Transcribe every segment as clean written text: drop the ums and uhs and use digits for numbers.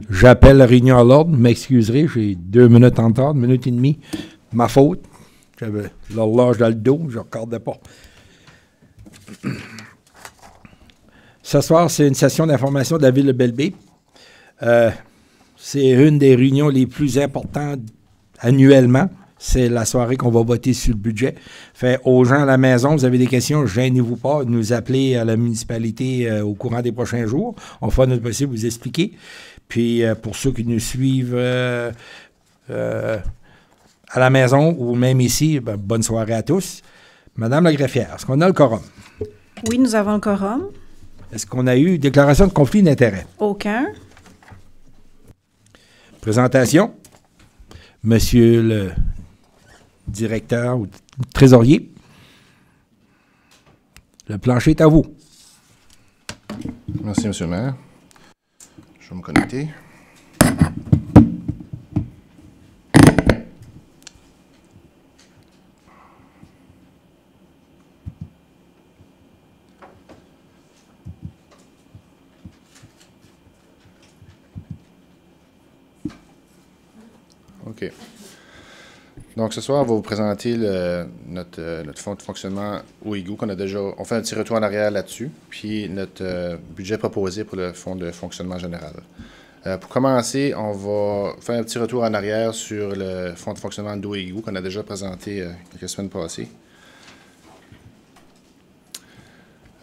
J'appelle la réunion à l'ordre. M'excuserez, j'ai 2 minutes en retard, 1 minute et demie. Ma faute. J'avais l'horloge dans le dos, je ne regardais pas. Ce soir, c'est une session d'information de la ville de Belle-Baie. C'est une des réunions les plus importantes annuellement. C'est la soirée qu'on va voter sur le budget. Fait aux gens à la maison, vous avez des questions, gênez-vous pas de nous appeler à la municipalité au courant des prochains jours. On fera notre possible vous expliquer. Puis pour ceux qui nous suivent à la maison ou même ici, ben, bonne soirée à tous. Madame la greffière, est-ce qu'on a le quorum? Oui, nous avons le quorum. Est-ce qu'on a eu déclaration de conflit d'intérêt? Aucun. Présentation. Monsieur le directeur ou trésorier. Le plancher est à vous. Merci, monsieur le maire. Je vais me connecter. OK. Donc, ce soir, on va vous présenter notre fonds de fonctionnement OIGU qu'on a déjà... On fait un petit retour en arrière là-dessus, puis notre budget proposé pour le fonds de fonctionnement général. Pour commencer, on va faire un petit retour en arrière sur le fonds de fonctionnement d'OIGU qu'on a déjà présenté quelques semaines passées.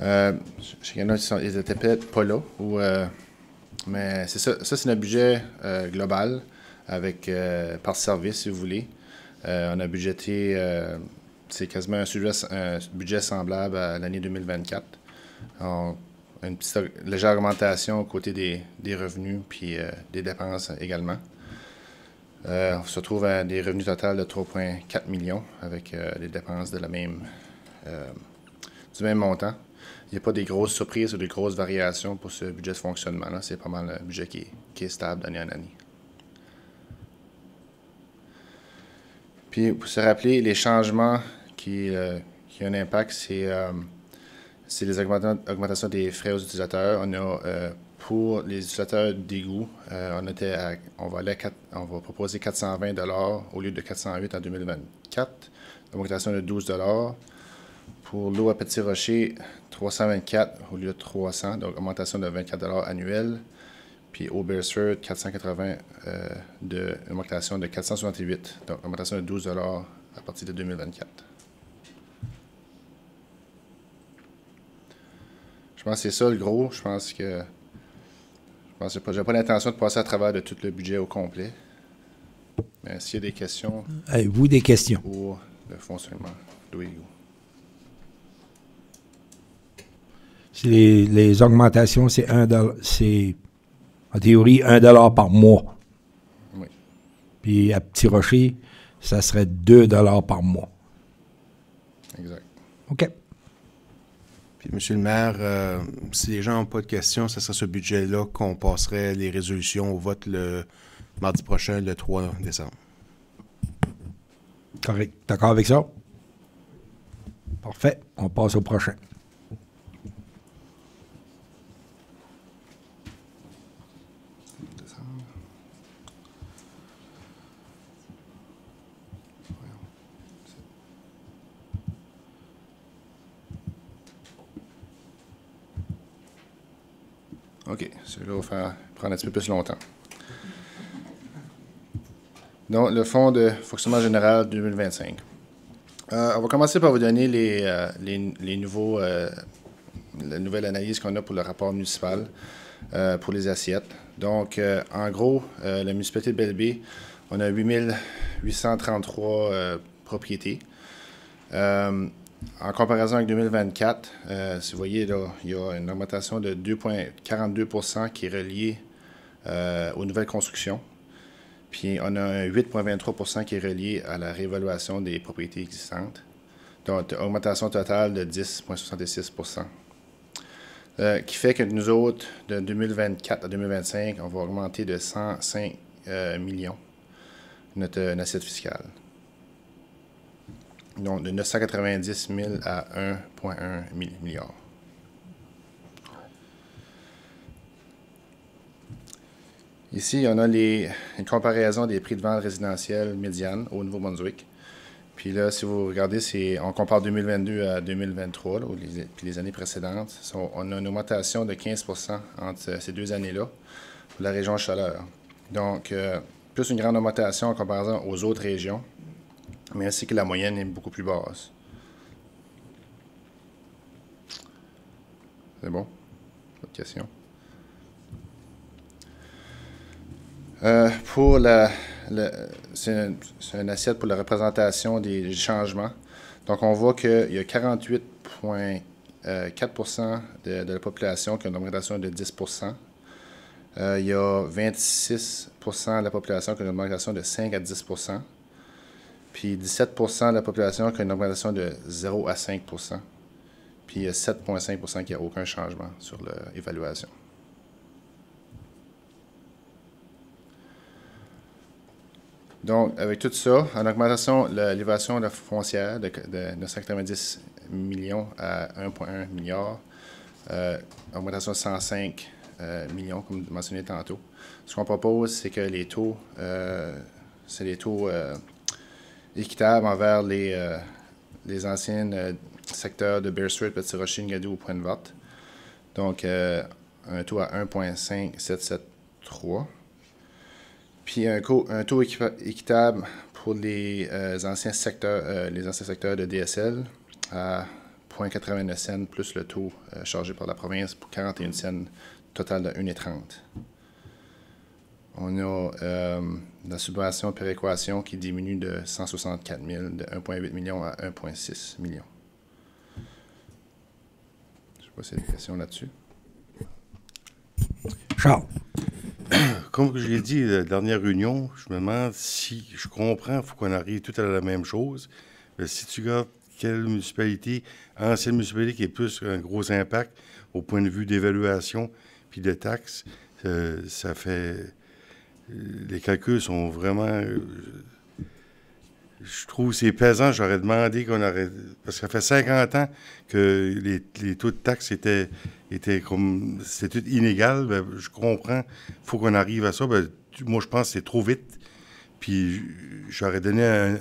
Il y en a qui n'étaient peut-être pas là, mais c'est ça. Ça, c'est notre budget global avec par service, si vous voulez. On a budgété, c'est quasiment un budget semblable à l'année 2024. Une petite légère augmentation aux côtés des revenus puis des dépenses également. On se retrouve à des revenus totaux de 3,4 millions avec des dépenses de du même montant. Il n'y a pas des grosses surprises ou des grosses variations pour ce budget de fonctionnement-là. C'est pas mal un budget qui est stable d'année en année. Puis, pour se rappeler, les changements qui ont un impact, c'est les augmentations des frais aux utilisateurs. On a, pour les utilisateurs d'égout, on va proposer 420 $ au lieu de 408 en 2024, augmentation de 12 $. Pour l'eau à Petit Rocher, 324 au lieu de 300, donc augmentation de 24 $ annuel. Puis au Beresford, 480, augmentation de 468, donc augmentation de 12 $ à partir de 2024. Je pense que c'est ça le gros. Je pense que j'ai pas l'intention de passer à travers de tout le budget au complet. Mais s'il y a des questions... Avez-vous des questions? Pour le fonctionnement d'OIGU. Les augmentations, c'est en théorie, 1 $ par mois. Oui. Puis à Petit Rocher, ça serait 2 $ par mois. Exact. OK. Puis, monsieur le maire, si les gens n'ont pas de questions, ce serait ce budget-là qu'on passerait les résolutions au vote le mardi prochain, le 3 décembre. Correct. D'accord avec ça? Parfait. On passe au prochain. OK. Celui-là va prendre un petit peu plus longtemps. Donc, le fonds de fonctionnement général 2025. On va commencer par vous donner la nouvelle analyse qu'on a pour le rapport municipal pour les assiettes. Donc, en gros, la municipalité de Belle-Baie, on a 8833 propriétés. En comparaison avec 2024, si vous voyez, là, il y a une augmentation de 2,42 % qui est reliée aux nouvelles constructions. Puis on a un 8,23 % qui est relié à la réévaluation des propriétés existantes. Donc, augmentation totale de 10,66 %. Qui fait que nous autres, de 2024 à 2025, on va augmenter de 105 millions notre assiette fiscale. Donc, de 990 000 à 1,1 milliard. Ici, on a une comparaison des prix de vente résidentiels médianes au Nouveau-Brunswick. Puis là, si vous regardez, on compare 2022 à 2023, là, puis les années précédentes. On a une augmentation de 15 % entre ces deux années-là pour la région Chaleur. Donc, plus une grande augmentation en comparaison aux autres régions, mais ainsi que la moyenne est beaucoup plus basse. C'est bon? Autre question? C'est une assiette pour la représentation des changements. Donc, on voit qu'il y a 48,4 % de la population qui a une augmentation de 10 %. Il y a 26 % de la population qui a une augmentation de 5 à 10 %. Puis 17 % de la population qui a une augmentation de 0 à 5 %. Puis il y a 7,5 % qui n'a aucun changement sur l'évaluation. Donc, avec tout ça, en augmentation, l'évaluation de la foncière de 990 millions à 1,1 milliard, augmentation de 105 millions, comme mentionné tantôt. Ce qu'on propose, c'est que les taux, c'est les taux équitables envers les anciens secteurs de Beresford, Petit-Rocher, Ngadu ou Pointe-Verte. Donc, un taux à 1,5773. Puis un taux équitable pour les anciens secteurs de DSL à 0,89 cents plus le taux chargé par la province pour 41 cents, total de 1,30. On a la subvention péréquation qui diminue de 164 000, de 1,8 million à 1,6 million. Je ne sais pas s'il y a des questions là-dessus. Charles. Comme je l'ai dit à la dernière réunion, je me demande si je comprends, il faut qu'on arrive tout à la même chose. Mais si tu regardes quelle municipalité, ancienne municipalité qui a plus un gros impact au point de vue d'évaluation puis de taxes, ça fait... Les calculs sont vraiment... je trouve que c'est pesant. J'aurais demandé qu'on aurait... Parce que ça fait 50 ans que les taux de taxes étaient comme... C'était tout inégal. Ben, je comprends. Il faut qu'on arrive à ça. Ben, moi, je pense que c'est trop vite. Puis j'aurais donné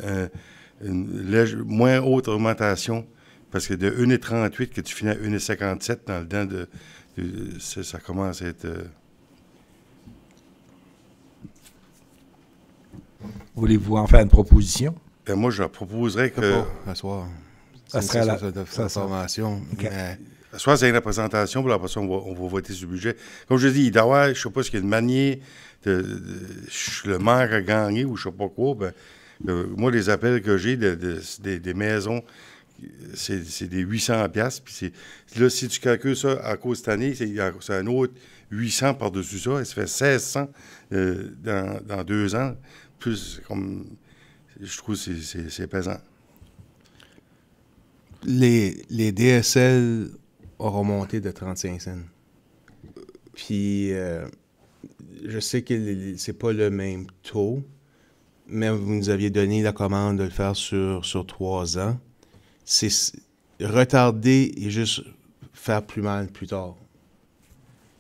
une moins haute augmentation. Parce que de 1,38 que tu finis à 1,57 dans le temps ça commence à être... Voulez-vous en faire une proposition? Ben moi, je proposerais que... À soir. Ça serait la formation. Okay. Soit c'est une représentation, puis après ça, on va voter sur le budget. Comme je dis, il doit y avoir, je ne sais pas ce qu'il y a de manier, le maire a gagné ou je ne sais pas quoi. Ben, moi, les appels que j'ai des maisons, c'est des 800 $. Puis là, si tu calcules ça à cause de cette année, c'est un autre 800 par-dessus ça, et ça fait 1600 dans 2 ans. Plus, comme, je trouve que c'est pesant. Les DSL auront monté de 35 cents. Puis, je sais que c'est pas le même taux, mais vous nous aviez donné la commande de le faire sur 3 ans. C'est retarder et juste faire plus mal plus tard.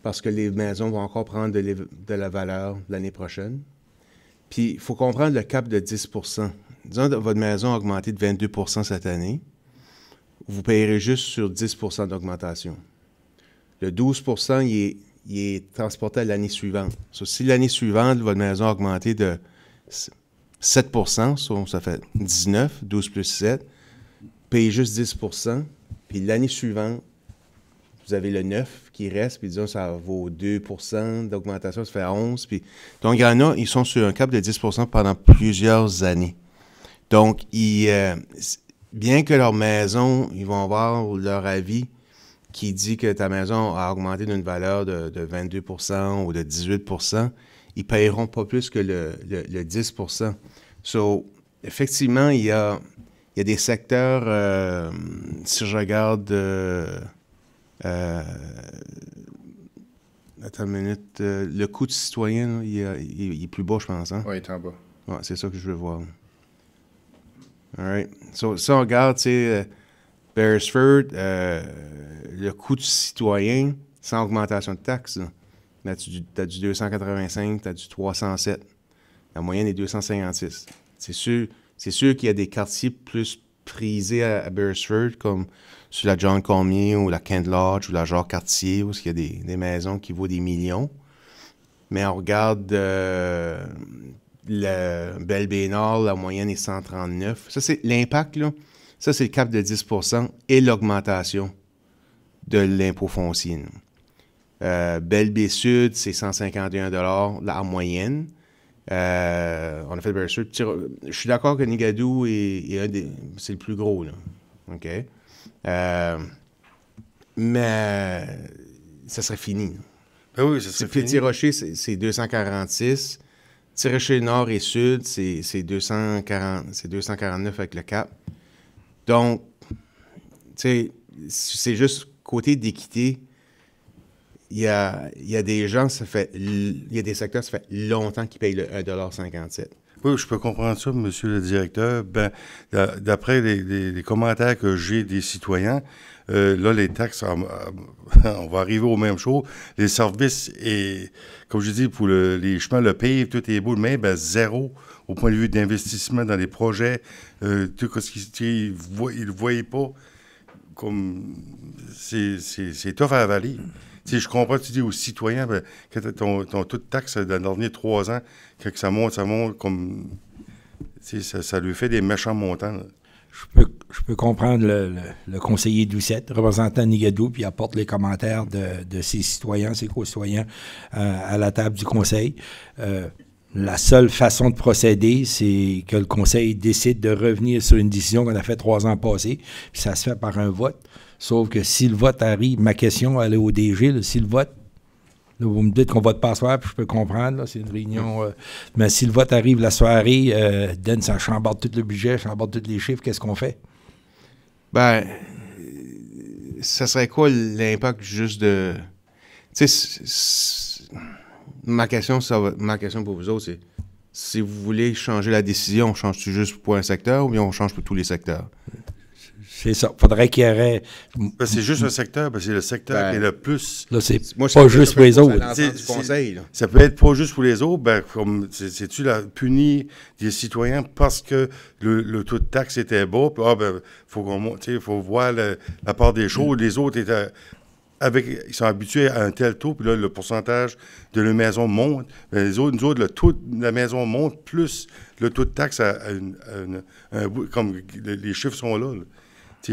Parce que les maisons vont encore prendre de la valeur l'année prochaine. Puis, il faut comprendre le cap de 10 %. Disons que votre maison a augmenté de 22 % cette année. Vous payerez juste sur 10 % d'augmentation. Le 12 % il est transporté à l'année suivante. Si l'année suivante, votre maison a augmenté de 7 % ça fait 19, 12 plus 7, payez juste 10 %, puis l'année suivante, vous avez le 9 qui reste, puis disons, ça vaut 2 % d'augmentation, ça fait 11. Puis, donc, il y en a, ils sont sur un cap de 10 % pendant plusieurs années. Donc, bien que leur maison, ils vont avoir leur avis qui dit que ta maison a augmenté d'une valeur de 22 % ou de 18 %, ils ne paieront pas plus que le 10 %. So, effectivement, il y a des secteurs, si je regarde... attends une minute. Le coût de citoyen, là, il est plus bas, je pense. Hein? Oui, il est en bas. Ouais, c'est ça que je veux voir. All right. So, si on regarde, tu sais, Beresford, le coût du citoyen, sans augmentation de taxes, là, Tu as du 285, tu as du 307. La moyenne est 256. C'est sûr qu'il y a des quartiers plus prisés à Beresford, comme sur la John Cormier ou la Kent Lodge ou la Jacques-Cartier, où il y a des maisons qui vaut des millions. Mais on regarde le Belle-Baie-Nord, la moyenne est 139. Ça, c'est l'impact, là. Ça, c'est le cap de 10% et l'augmentation de l'impôt foncier. Belle-Baie-Sud, c'est 151 $ en moyenne. On a fait Beresford. Je suis d'accord que Nigadoo c'est le plus gros, là. OK? Mais ça serait fini. Ben oui, ça serait fini. Petit-Rocher, c'est 246. Petit-Rocher Nord et Sud, c'est 249 avec le cap. Donc, tu sais, c'est juste côté d'équité. Il y a des gens, il y a des secteurs, ça fait longtemps qu'ils payent le 1,57 $. Oui, je peux comprendre ça, monsieur le directeur. Ben, d'après les commentaires que j'ai des citoyens, là, les taxes, on va arriver aux mêmes choses. Les services, et comme je dis, pour les chemins, le pays, tout est beau, mais ben, zéro au point de vue d'investissement dans les projets. Tout ce qu'ils ne voyaient pas comme... C'est tough à avaler. Tu sais, je comprends, tu dis aux citoyens, ben, quand ton taux de taxe dans les derniers 3 ans, quand ça monte comme... Tu sais, ça lui fait des méchants montants, là. Je peux comprendre le conseiller Doucette, représentant Nigadoo, puis apporte les commentaires de ses citoyens, ses co-citoyens à la table du conseil. La seule façon de procéder, c'est que le conseil décide de revenir sur une décision qu'on a faite 3 ans passés, puis ça se fait par un vote. Sauf que si le vote arrive, ma question, elle est au DG, là, si le vote, là, vous me dites qu'on vote pas ce soir, puis je peux comprendre, là, c'est une réunion, mais si le vote arrive la soirée, Dan, ça chambarde tout le budget, chambarde tous les chiffres, qu'est-ce qu'on fait? Ben, ça serait quoi l'impact juste de... Tu sais, ma question pour vous autres, c'est si vous voulez changer la décision, on change-tu juste pour un secteur ou bien on change pour tous les secteurs? C'est ça. Faudrait qu'il y aurait... Ben, c'est juste un secteur, c'est le secteur qui est le plus... Là, c'est pas juste pour les autres. Ça peut être pas juste pour les autres, ben, comme c'est-tu la punir des citoyens parce que le taux de taxe était bas, puis faut voir la part des choses. Les autres étaient... ils sont habitués à un tel taux, puis là, le pourcentage de la maison monte. Ben, nous autres, le taux de la maison monte, plus le taux de taxe comme les chiffres sont là.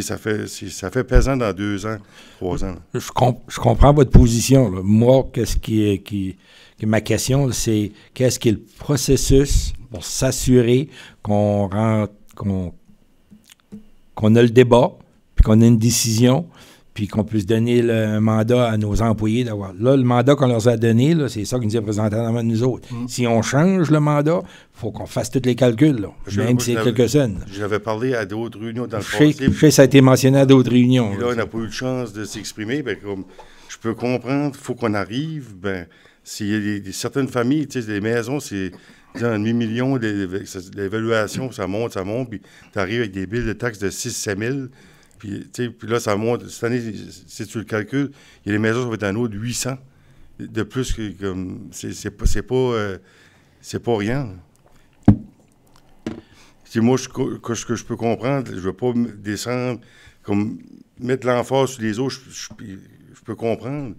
Ça fait pesant dans 2 ans, 3 ans. Je comprends votre position, là. Moi, qu'est-ce qui est ma question, c'est qu'est-ce qui est le processus pour s'assurer qu'on a le débat, puis qu'on a une décision, puis qu'on puisse donner le mandat à nos employés d'avoir. Là, le mandat qu'on leur a donné, là, c'est ça qui nous est présenté devant nous autres. Si on change le mandat, il faut qu'on fasse tous les calculs, là, même si c'est quelques-unes. J'avais parlé à d'autres réunions dans le passé. Je sais, ça a été mentionné à d'autres réunions. Là, on n'a pas eu de chance de s'exprimer. Ben, comme je peux comprendre, il faut qu'on arrive. Ben, s'il y a certaines familles, tu sais, des maisons, c'est un demi-million, l'évaluation, ça monte, puis tu arrives avec des billes de taxes de 6-7 000. Puis là, ça monte. Cette année, si tu le calcules, il y a des maisons qui vont être un autre 800 de plus. C'est pas rien. Moi, ce que je peux comprendre, je ne veux pas descendre, comme mettre l'emphase sur les autres, je peux comprendre.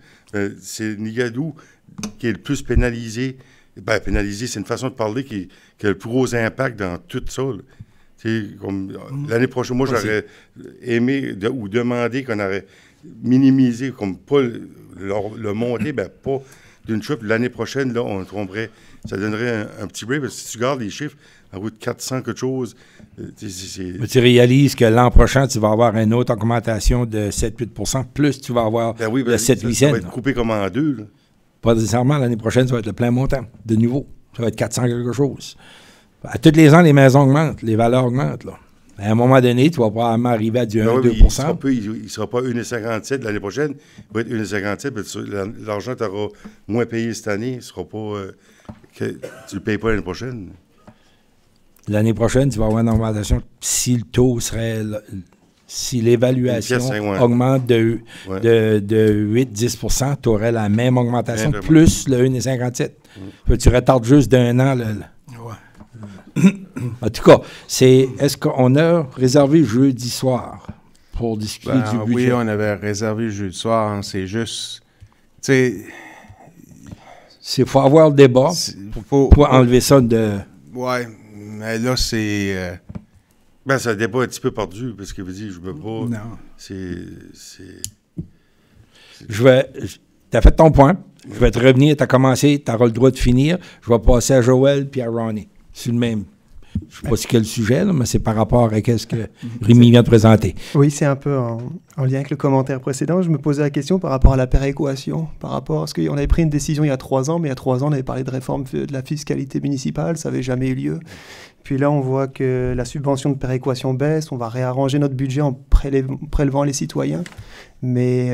C'est Nigadoo qui est le plus pénalisé. Ben, pénalisé, c'est une façon de parler qui a le plus gros impact dans tout ça, là. Comme l'année prochaine, moi, j'aurais aimé ou demandé qu'on aurait minimisé, comme pas le monter, ben pas d'une chute. L'année prochaine, là, on tomberait, ça donnerait un petit break, parce que si tu regardes les chiffres, en route de 400 quelque chose, mais tu réalises que l'an prochain, tu vas avoir une autre augmentation de 7-8 %, plus tu vas avoir de 7-8 cents. Ça va être coupé comme en deux, là. Pas nécessairement, l'année prochaine, ça va être le plein montant, de nouveau. Ça va être 400 quelque chose. À tous les ans, les maisons augmentent, les valeurs augmentent, là. À un moment donné, tu vas probablement arriver à du 1-2 %. Il ne sera pas 1,57 l'année prochaine. Il va être 1,57. L'argent que tu auras moins payé cette année, ce sera pas... tu ne le payes pas l'année prochaine. L'année prochaine, tu vas avoir une augmentation. Si le taux serait Si l'évaluation Une pièce, ouais. augmente de Ouais. 8-10 tu aurais la même augmentation, Vraiment. plus le 1,57. Tu retardes juste d'un an. En tout cas, est-ce qu'on a réservé jeudi soir pour discuter du budget? Oui, on avait réservé le jeudi soir. Hein, c'est juste... Tu sais... Il faut avoir le débat pour enlever ça de... Ouais, mais là, c'est... Ben, ça débat un petit peu perdu, parce que vous dites, je veux pas... Non. C'est... T'as fait ton point. Je vais te revenir, t'as commencé, t'auras le droit de finir. Je vais passer à Joël puis à Ronnie. C'est le même. Je sais pas si quel sujet, là, mais c'est par rapport à ce que Rémi vient de présenter. Oui, c'est un peu en lien avec le commentaire précédent. Je me posais la question par rapport à la péréquation, par rapport à ce qu'on avait pris une décision il y a 3 ans, mais il y a 3 ans, on avait parlé de réforme de la fiscalité municipale, ça n'avait jamais eu lieu. Puis là, on voit que la subvention de péréquation baisse, on va réarranger notre budget en prélevant les citoyens. Mais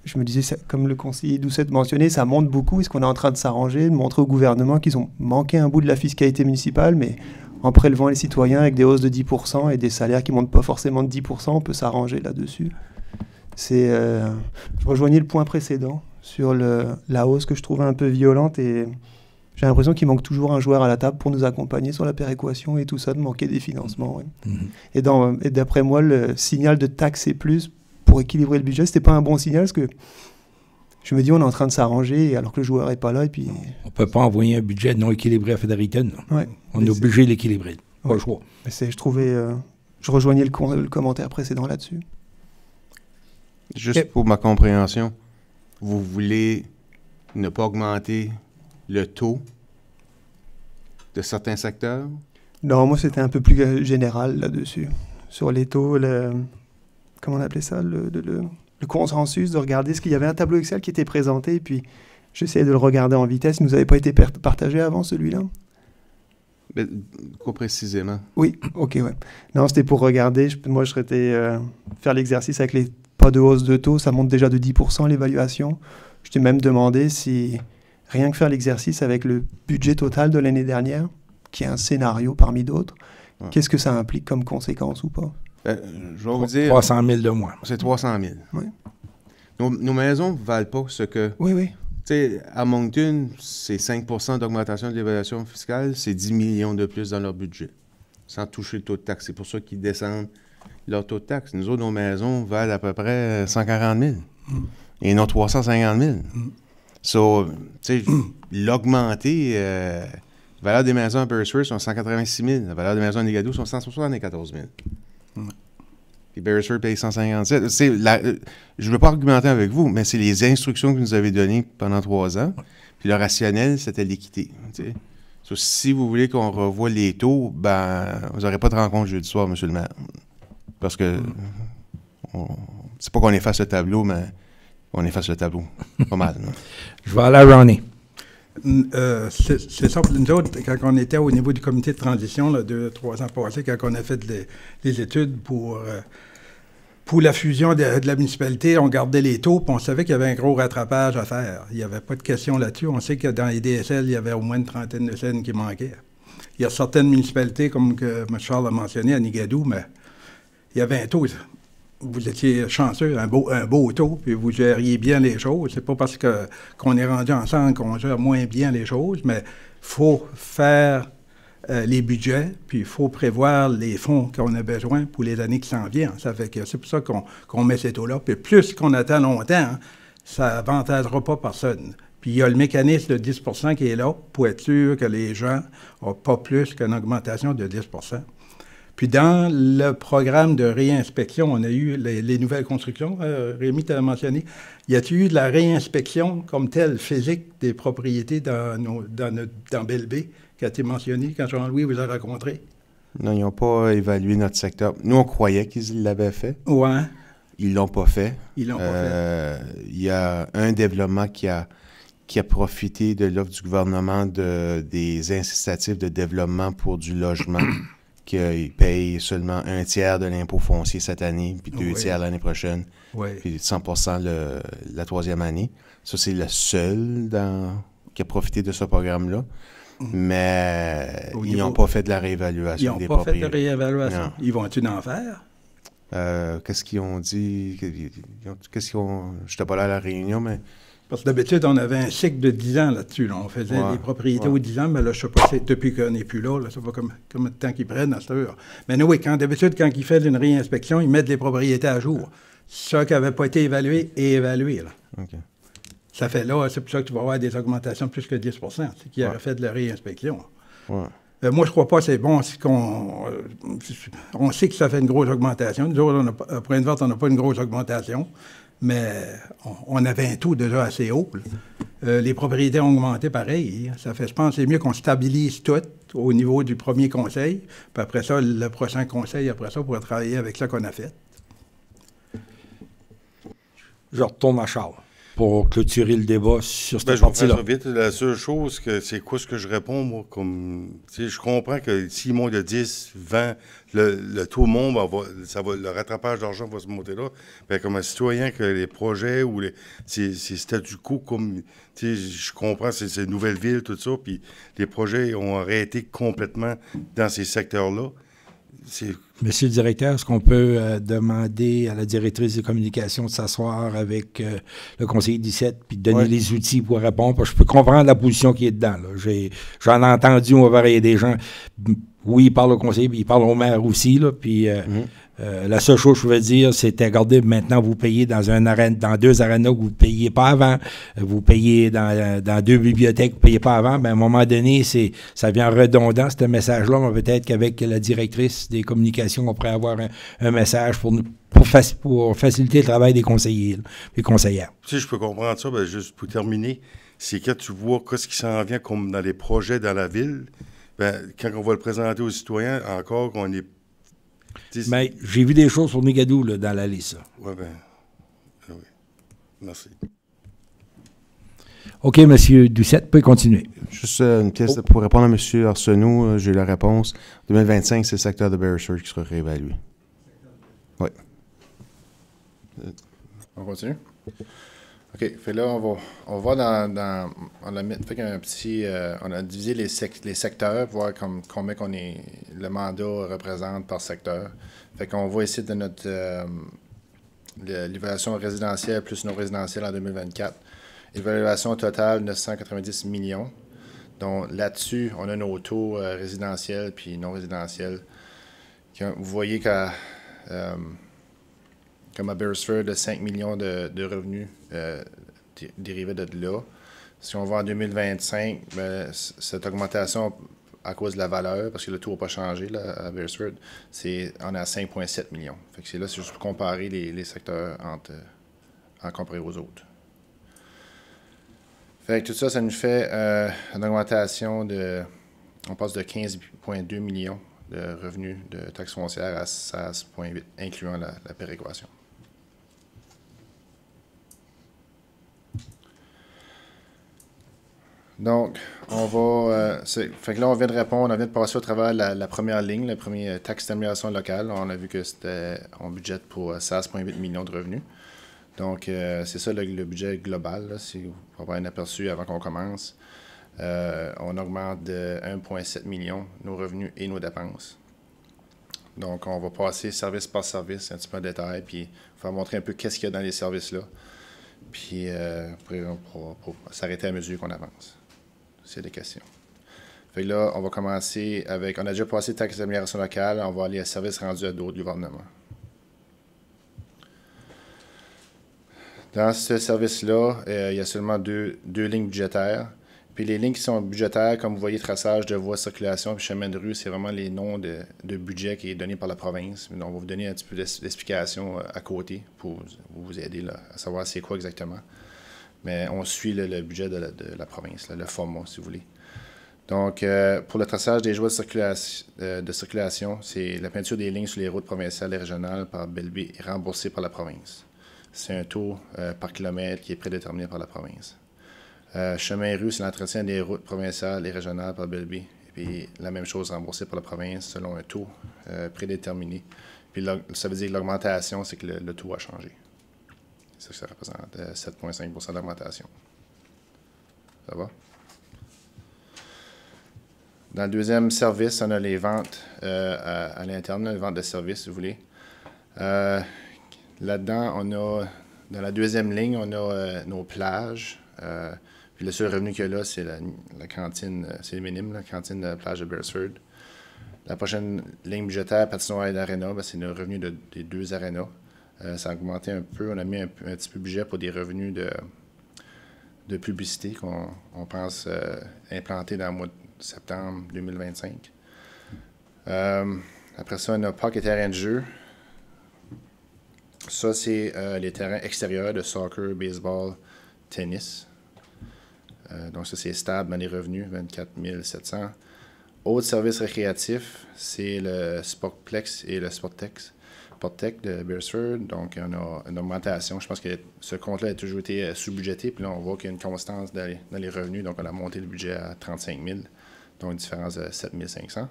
je me disais, comme le conseiller Doucet mentionnait, ça monte beaucoup. Est-ce qu'on est en train de s'arranger, de montrer au gouvernement qu'ils ont manqué un bout de la fiscalité municipale, mais en prélevant les citoyens avec des hausses de 10% et des salaires qui ne montent pas forcément de 10%, on peut s'arranger là-dessus. Je rejoignais le point précédent sur la hausse que je trouvais un peu violente et j'ai l'impression qu'il manque toujours un joueur à la table pour nous accompagner sur la péréquation et tout ça, de manquer des financements. Ouais. Et d'après moi, le signal de taxer plus pour équilibrer le budget, c'était pas un bon signal parce que je me dis, on est en train de s'arranger alors que le joueur n'est pas là. Et puis... On ne peut pas envoyer un budget non équilibré à Fredericton. Ouais, on est obligé de l'équilibrer. Pas le choix. Mais je rejoignais le commentaire précédent là-dessus. Juste pour ma compréhension, vous voulez ne pas augmenter le taux de certains secteurs? Non, moi, c'était un peu plus général là-dessus. Sur les taux, comment on appelait ça? Le consensus, de regarder ce qu'il y avait un tableau Excel qui était présenté, puis j'essayais de le regarder en vitesse. Il nous avait pas été partagé avant, celui-là? Mais, quoi précisément? Oui, OK, ouais. Non, c'était pour regarder. Moi, je serais faire l'exercice avec les pas de hausse de taux. Ça monte déjà de 10% l'évaluation. Je t'ai même demandé si, rien que faire l'exercice avec le budget total de l'année dernière, qui est un scénario parmi d'autres, qu'est-ce que ça implique comme conséquence ou pas? Je vais vous dire... 300 000 de moins. C'est 300 000. Oui. Nos maisons ne valent pas ce que... Oui, oui. Tu sais, à Moncton, c'est 5 % d'augmentation de l'évaluation fiscale, c'est 10 millions de plus dans leur budget, sans toucher le taux de taxe. C'est pour ça qu'ils descendent leur taux de taxe. Nous autres, nos maisons valent à peu près 140 000 et non 350 000. So, tu sais, l'augmenter... la valeur des maisons à Beresford sont 186 000. La valeur des maisons à Nigadoo sont 174 000. Puis Beresford paye 157. Je ne veux pas argumenter avec vous, mais c'est les instructions que vous nous avez données pendant 3 ans. Puis le rationnel, c'était l'équité. So, si vous voulez qu'on revoie les taux, ben, vous n'aurez pas de rencontre jeudi soir, M. le maire. Parce que c'est pas qu'on efface le tableau, mais on efface le tableau. Pas mal. Non? Je vais aller à Ronnie. C'est ça pour nous autres, quand on était au niveau du comité de transition, là, 2-3 ans passés, quand on a fait les études pour la fusion de la municipalité, on gardait les taux, puis on savait qu'il y avait un gros rattrapage à faire. Il n'y avait pas de question là-dessus. On sait que dans les DSL, il y avait au moins une trentaine de scènes qui manquaient. Il y a certaines municipalités, comme que M. Charles a mentionné, à Nigadoo, mais il y avait un taux. Vous étiez chanceux, un beau taux, puis vous gériez bien les choses. C'est pas parce qu'on est rendu ensemble qu'on gère moins bien les choses, mais il faut faire les budgets, puis il faut prévoir les fonds qu'on a besoin pour les années qui s'en viennent. Ça fait que c'est pour ça qu'on met ces taux-là. Puis plus qu'on attend longtemps, ça n'avantagera pas personne. Puis il y a le mécanisme de 10 % qui est là pour être sûr que les gens n'ont pas plus qu'une augmentation de 10 %. Puis dans le programme de réinspection, on a eu les nouvelles constructions, Rémi t'a mentionné. Y a-t-il eu de la réinspection comme telle physique des propriétés dans Belle-Baie qui a été mentionnée quand Jean-Louis vous a rencontré? Non, ils n'ont pas évalué notre secteur. Nous, on croyait qu'ils l'avaient fait. Ouais. Ils l'ont pas fait. Ils l'ont pas fait. Il y a un développement qui a profité de l'offre du gouvernement des incitatifs de développement pour du logement. Qu'ils payent seulement 1/3 de l'impôt foncier cette année, puis 2/3 l'année prochaine, puis 100% la 3e année. Ça, c'est le seul qui a profité de ce programme-là. Mais ils n'ont pas fait de la réévaluation des propriétés. Ils n'ont pas fait de réévaluation. Ils vont-ils en faire? Qu'est-ce qu'ils ont dit? Qu'est-ce qu'ils ont... Je n'étais pas là à la réunion, mais... Parce que d'habitude, on avait un cycle de 10 ans là-dessus. Là. On faisait des propriétés aux 10 ans, mais là, je ne sais pas, depuis qu'on n'est plus là, je ne sais pas comme de temps qu'ils prennent à cette heure. Mais oui, d'habitude, quand ils font une réinspection, ils mettent les propriétés à jour. Ça qui n'avait pas été évalué est évalué. Là. OK. Ça fait là, c'est pour ça que tu vas avoir des augmentations de plus que 10 c'est qu'ils auraient fait de la réinspection. Ouais. Moi, je crois pas que c'est bon on sait que ça fait une grosse augmentation. Nous autres, à point de vente, on n'a pas une grosse augmentation. Mais on avait un taux déjà assez haut. Les propriétés ont augmenté pareil. Ça fait, je pense, c'est mieux qu'on stabilise tout au niveau du premier conseil. Puis après ça, le prochain conseil, après ça, pourra travailler avec ça qu'on a fait. Je retourne à Charles pour clôturer le débat sur cette Je vais partie-là. faire ça vite. La seule chose, c'est quoi ce que je réponds, moi, comme... Je comprends que s'ils montent de 10, 20, le taux monte, le rattrapage d'argent va se monter là. Bien, comme un citoyen, que les projets ou ces statu quo, comme... Je comprends, c'est ces nouvelles villes, tout ça, puis les projets ont arrêté complètement dans ces secteurs-là. Monsieur le directeur, est-ce qu'on peut demander à la directrice de communication de s'asseoir avec le conseiller 17 puis de donner les outils pour répondre? Parce que je peux comprendre la position qui est dedans. J'en ai entendu, on va varier des gens. Oui, il parle au conseiller, puis il parle au maire aussi. Là, puis la seule chose que je pouvais dire, c'était, regardez, maintenant, vous payez dans deux arénas que vous ne payiez pas avant. Vous payez dans deux bibliothèques que vous ne payez pas avant. Bien, à un moment donné, ça devient redondant, ce message-là. Mais peut-être qu'avec la directrice des communications, on pourrait avoir un message pour faciliter le travail des conseillers, des conseillères. Si je peux comprendre ça, juste pour terminer, c'est quand tu vois ce qui s'en vient comme dans les projets dans la ville, quand on va le présenter aux citoyens, encore qu'on est... Mais j'ai vu des choses sur Nigadou là, dans la liste. Oui. Merci. OK, M. Doucette, vous pouvez continuer. Juste une pièce pour répondre à M. Arsenault, j'ai la réponse. 2025, c'est le secteur de Beresford qui sera réévalué. Oui. On continue? OK. Fait là, on va on a fait un petit... on a divisé les secteurs, voir combien le mandat représente par secteur. Fait qu'on voit ici de notre l'évaluation résidentielle plus non résidentielle en 2024. Évaluation totale, 990 millions. Donc là-dessus, on a nos taux résidentiels puis non résidentiels. Vous voyez comme à Beresford, de 5 millions de revenus dérivés de là. Si on va en 2025, cette augmentation, à cause de la valeur, parce que le taux n'a pas changé là, à Beresford, on est à 5,7 millions. Fait que c'est là, c'est juste pour comparer les secteurs en comparé aux autres. Fait que tout ça, ça nous fait une augmentation on passe de 15,2 millions de revenus de taxes foncières à 16,8, incluant la péréquation. Donc, on va... fait que là, on vient de répondre, on vient de passer au travers la première ligne, la première taxe d'amélioration locale. On a vu que c'était en budget pour 16,8 millions de revenus. Donc, c'est ça le budget global, là, si vous pouvez avoir un aperçu avant qu'on commence. On augmente de 1,7 million nos revenus et nos dépenses. Donc, on va passer service par service, un petit peu en détail, puis on va montrer un peu qu'est-ce qu'il y a dans les services-là. Puis, pour s'arrêter à mesure qu'on avance. C'est des questions. Fait que là, on va commencer avec... On a déjà passé taxe d'amélioration locale, on va aller à services rendus à d'autres gouvernements. Dans ce service-là, il y a seulement deux lignes budgétaires. Puis les lignes qui sont budgétaires, comme vous voyez, traçage de voies, circulation, puis chemin de rue, c'est vraiment les noms de budget qui est donné par la province. Donc, on va vous donner un petit peu d'explication à côté pour vous aider là, à savoir c'est quoi exactement. Mais on suit le budget de la province, là, le format, si vous voulez. Donc, pour le traçage des voies de circulation, c'est la peinture des lignes sur les routes provinciales et régionales par Belleby est remboursée par la province. C'est un taux par kilomètre qui est prédéterminé par la province. Chemin et rue, c'est l'entretien des routes provinciales et régionales par Belleby. Et puis, la même chose remboursée par la province selon un taux prédéterminé. Puis, ça veut dire que l'augmentation, c'est que le taux a changé. C'est ça que ça représente, 7,5 d'augmentation. Ça va? Dans le deuxième service, on a les ventes à l'interne, les ventes de services, si vous voulez. Là-dedans, on a, dans la deuxième ligne, on a nos plages. Puis le seul revenu qu'il y a là, c'est la cantine, c'est minime, la cantine de la plage de Beresford. La prochaine ligne budgétaire, patinoire et arena, c'est le revenu des deux arénas. Ça a augmenté un peu. On a mis un petit peu de budget pour des revenus de publicité qu'on pense implanter dans le mois de septembre 2025. Après ça, on a parc et terrain de jeu. Ça, c'est les terrains extérieurs de soccer, baseball, tennis. Donc ça, c'est stable dans les revenus, 24 700. Autres services récréatifs, c'est le Sportplex et le Sporttex de Beresford. Donc, on a une augmentation. Je pense que ce compte-là a toujours été sous-budgété. Puis là, on voit qu'il y a une constance dans les revenus. Donc, on a monté le budget à 35 000. Donc, une différence de 7 500.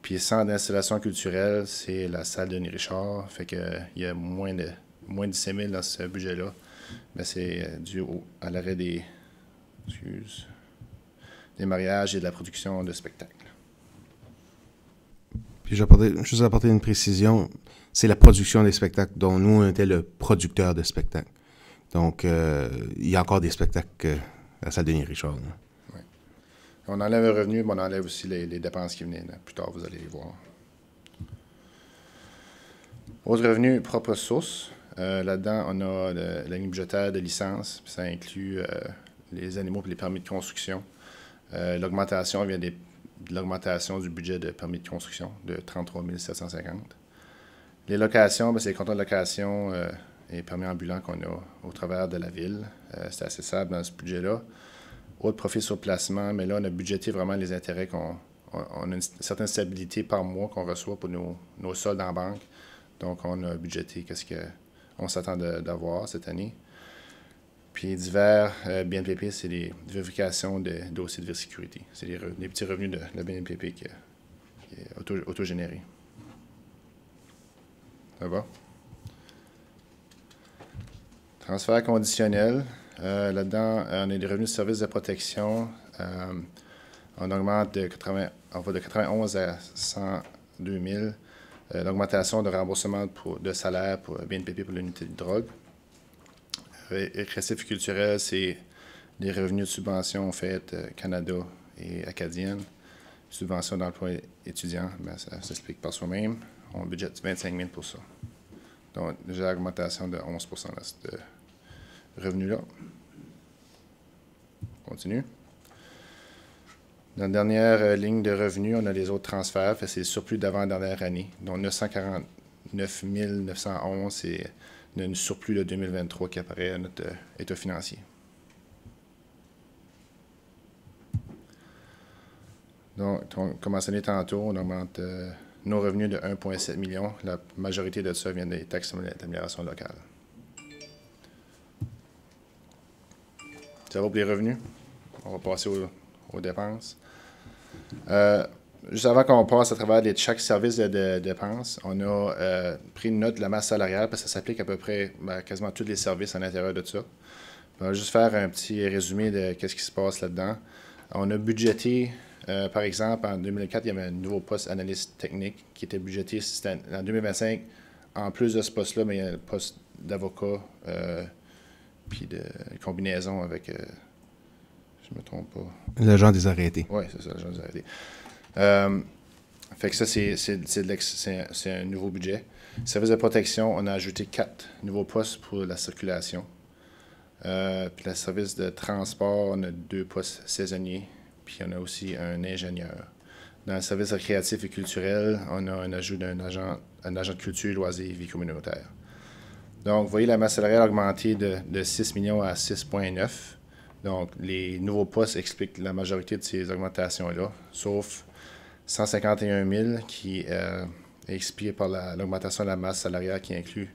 Puis, centre d'installation culturelle, c'est la salle de Denis Richard. Fait qu'il y a moins de 17 000 dans ce budget-là. Mais c'est dû à l'arrêt des mariages et de la production de spectacles. Puis je vais juste apporter une précision. C'est la production des spectacles dont nous, on était le producteur de spectacles. Donc, il y a encore des spectacles à la salle Denis Richard. Oui. On enlève le revenu, mais on enlève aussi les dépenses qui venaient. Là. Plus tard, vous allez les voir. Autres revenus, propre source. Là-dedans, on a la ligne budgétaire de licence. Ça inclut les animaux et les permis de construction. L'augmentation vient de l'augmentation du budget de permis de construction de 33 750. Les locations, c'est les contrats de location et permis ambulants qu'on a au travers de la ville. C'est assez stable dans ce budget-là. Autre profit sur placement, mais là, on a budgété vraiment les intérêts on a une certaine stabilité par mois qu'on reçoit pour nos soldes en banque. Donc, on a budgété qu'est-ce qu'on s'attend d'avoir cette année. Puis divers BNPP, c'est les vérifications de dossiers de sécurité. C'est les petits revenus de la BNPP qui est autogénéré. Ça va? Transfert conditionnel. Là-dedans, on a des revenus de services de protection. On augmente on va de 91 à 102 000. L'augmentation de remboursement de salaire pour BNPP pour l'unité de drogue. Récréatif culturel, c'est les revenus de subventions faites Canada et acadienne. Subvention d'emploi étudiant, ça s'explique par soi-même. On budgète 25 000 pour ça. Donc, déjà, augmentation de 11 % dans ce revenu-là. On continue. Dans la dernière ligne de revenus, on a les autres transferts. C'est le surplus d'avant-dernière année. Donc, 949 911, c'est un surplus de 2023 qui apparaît à notre état financier. Donc, comme mentionné tantôt, on augmente nos revenus de 1,7 million. La majorité de ça vient des taxes d'amélioration locale. Ça va pour les revenus. On va passer aux dépenses. Juste avant qu'on passe à travers chaque service de dépenses, on a pris une note de la masse salariale parce que ça s'applique à peu près quasiment tous les services à l'intérieur de ça. On va juste faire un petit résumé de ce qui se passe là-dedans. On a budgété, par exemple, en 2004, il y avait un nouveau poste analyste technique qui était budgété. En 2025, en plus de ce poste-là, mais il y a le poste d'avocat puis de combinaison avec, je ne me trompe pas. L'agent des arrêtés. Oui, c'est ça, l'agent des arrêtés. Fait que ça, c'est un nouveau budget. Service de protection, on a ajouté 4 nouveaux postes pour la circulation. Puis le service de transport, on a 2 postes saisonniers. Puis on a aussi un ingénieur. Dans le service récréatif et culturel, on a un ajout d'un agent de culture, loisirs et vie communautaire. Donc, vous voyez la masse salariale augmentée de 6 millions à 6,9. Donc, les nouveaux postes expliquent la majorité de ces augmentations-là, sauf 151 000 qui est expliqué par l'augmentation de la masse salariale qui inclut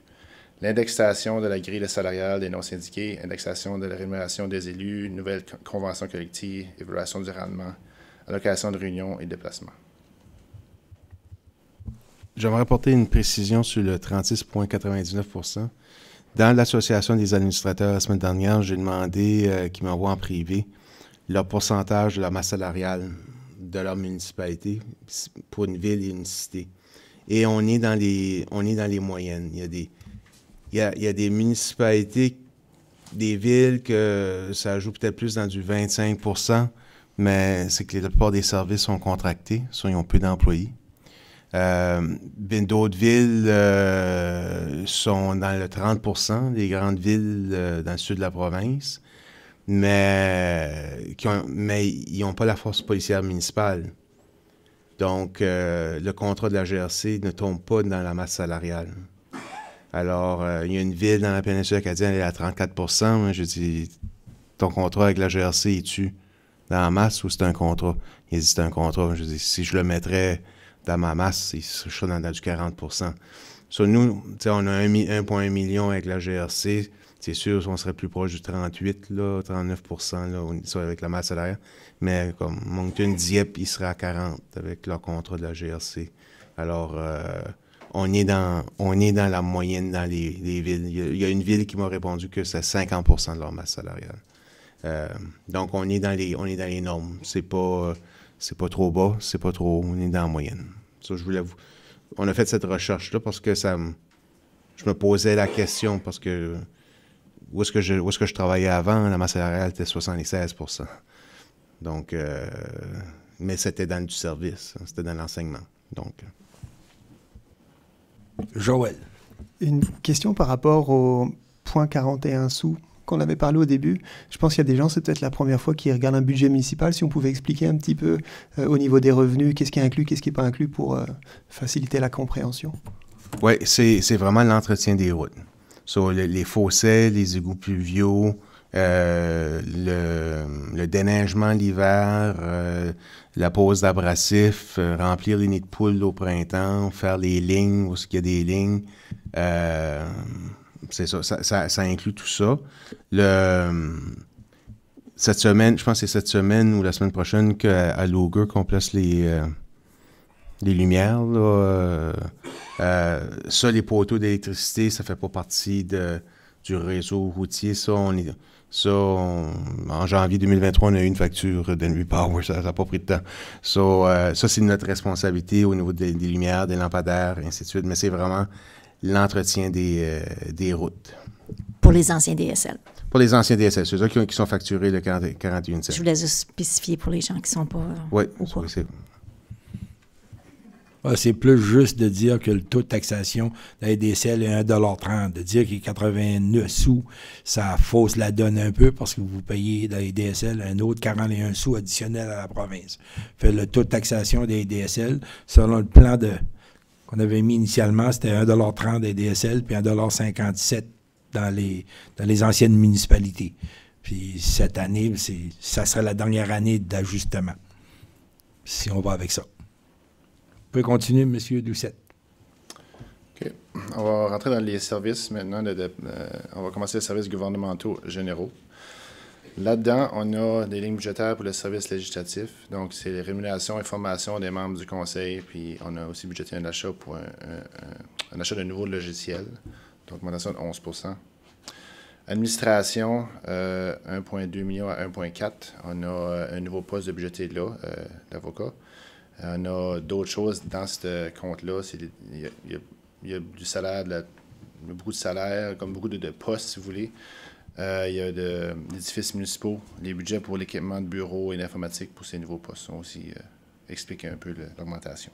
l'indexation de la grille salariale des non-syndiqués, indexation de la rémunération des élus, nouvelle convention collective, évaluation du rendement, allocation de réunions et déplacements. J'aimerais apporter une précision sur le 36,99 %. Dans l'association des administrateurs la semaine dernière, j'ai demandé qu'ils m'envoient en privé leur pourcentage de la masse salariale de leur municipalité pour une ville et une cité. Et on est dans les moyennes. Il y a des municipalités, des villes que ça joue peut-être plus dans du 25 %, mais c'est que la plupart des services sont contractés, soit ils ont peu d'employés. D'autres villes sont dans le 30 %, les grandes villes dans le sud de la province, mais ils n'ont pas la force policière municipale. Donc, le contrat de la GRC ne tombe pas dans la masse salariale. Alors, il y a une ville dans la péninsule acadienne, elle est à 34 %. Moi, je dis, ton contrat avec la GRC, es-tu dans la masse ou c'est un contrat? Il dit, c'est un contrat. Je dis, si je le mettrais dans ma masse, je serais dans du 40 %. So, nous, on a 1,1 million avec la GRC. C'est sûr, on serait plus proche du 38, là, 39 % là, avec la masse salariale. Mais comme Moncton-Dieppe, il serait à 40 avec leur contrat de la GRC. Alors, on est dans la moyenne dans les villes. Il y a une ville qui m'a répondu que c'est 50 % de leur masse salariale. Donc, on est dans les normes. C'est pas trop bas, c'est pas trop... On est dans la moyenne. Ça, on a fait cette recherche-là parce que je me posais la question parce que où est-ce que je travaillais avant, la masse salariale était 76 %. Donc, mais c'était dans du service, c'était dans l'enseignement. Donc. Joël. Une question par rapport au point 41 sous qu'on avait parlé au début. Je pense qu'il y a des gens, c'est peut-être la première fois qu'ils regardent un budget municipal. Si on pouvait expliquer un petit peu au niveau des revenus, qu'est-ce qui est inclus, qu'est-ce qui n'est pas inclus pour faciliter la compréhension. Oui, c'est vraiment l'entretien des routes. So, les fossés, les égouts pluviaux, le déneigement l'hiver, la pose d'abrasifs, remplir les nids de poules au printemps, faire les lignes où il y a des lignes. C'est ça inclut tout ça. Cette semaine, je pense que c'est cette semaine ou la semaine prochaine qu'à Loger qu'on place les lumières. Là, ça, les poteaux d'électricité, ça fait pas partie du réseau routier. En janvier 2023, on a eu une facture d'Henry Power, ça n'a pas pris de temps. Ça, c'est notre responsabilité au niveau des lumières, des lampadaires, et ainsi de suite. Mais c'est vraiment l'entretien des routes. Pour les anciens DSL. Pour les anciens DSL, ceux-là qui sont facturés le 41 cents. Je voulais juste spécifier pour les gens qui ne sont pas... Oui, c'est... C'est plus juste de dire que le taux de taxation de la DSL est 1,30 $. De dire qu'il est 89 sous, ça fausse la donne un peu parce que vous payez dans les DSL un autre 41 sous additionnel à la province. Fait le taux de taxation des DSL, selon le plan qu'on avait mis initialement, c'était 1,30 $ des DSL puis 1,57 $ dans les anciennes municipalités. Puis cette année, ça serait la dernière année d'ajustement, si on va avec ça. Vous pouvez continuer, M. Doucette. OK. On va rentrer dans les services maintenant. On va commencer les services gouvernementaux généraux. Là-dedans, on a des lignes budgétaires pour le service législatif. Donc, c'est les rémunérations et formations des membres du conseil. Puis, on a aussi budgété un achat pour un achat de nouveaux logiciels. Donc, augmentation de 11 %. Administration, 1,2 million à 1,4. On a un nouveau poste de budgété là, d'avocat. On a d'autres choses dans ce compte-là. Il y a du salaire, beaucoup de salaires, comme beaucoup de postes, si vous voulez. Il y a des édifices municipaux. Les budgets pour l'équipement de bureaux et d'informatique pour ces nouveaux postes sont aussi expliqués un peu l'augmentation.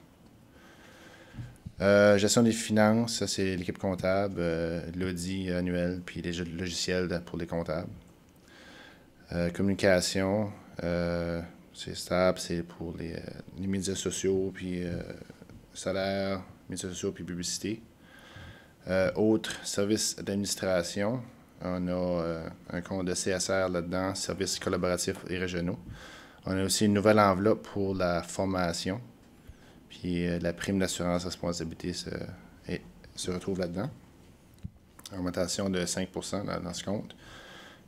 Gestion des finances, ça c'est l'équipe comptable, l'audit annuel, puis les logiciels pour les comptables. Communication, c'est stable, c'est pour les médias sociaux, puis salaire, médias sociaux, puis publicité. Autres services d'administration, on a un compte de CSR là-dedans, services collaboratifs et régionaux. On a aussi une nouvelle enveloppe pour la formation, puis la prime d'assurance responsabilité se retrouve là-dedans. Augmentation de 5 % dans ce compte.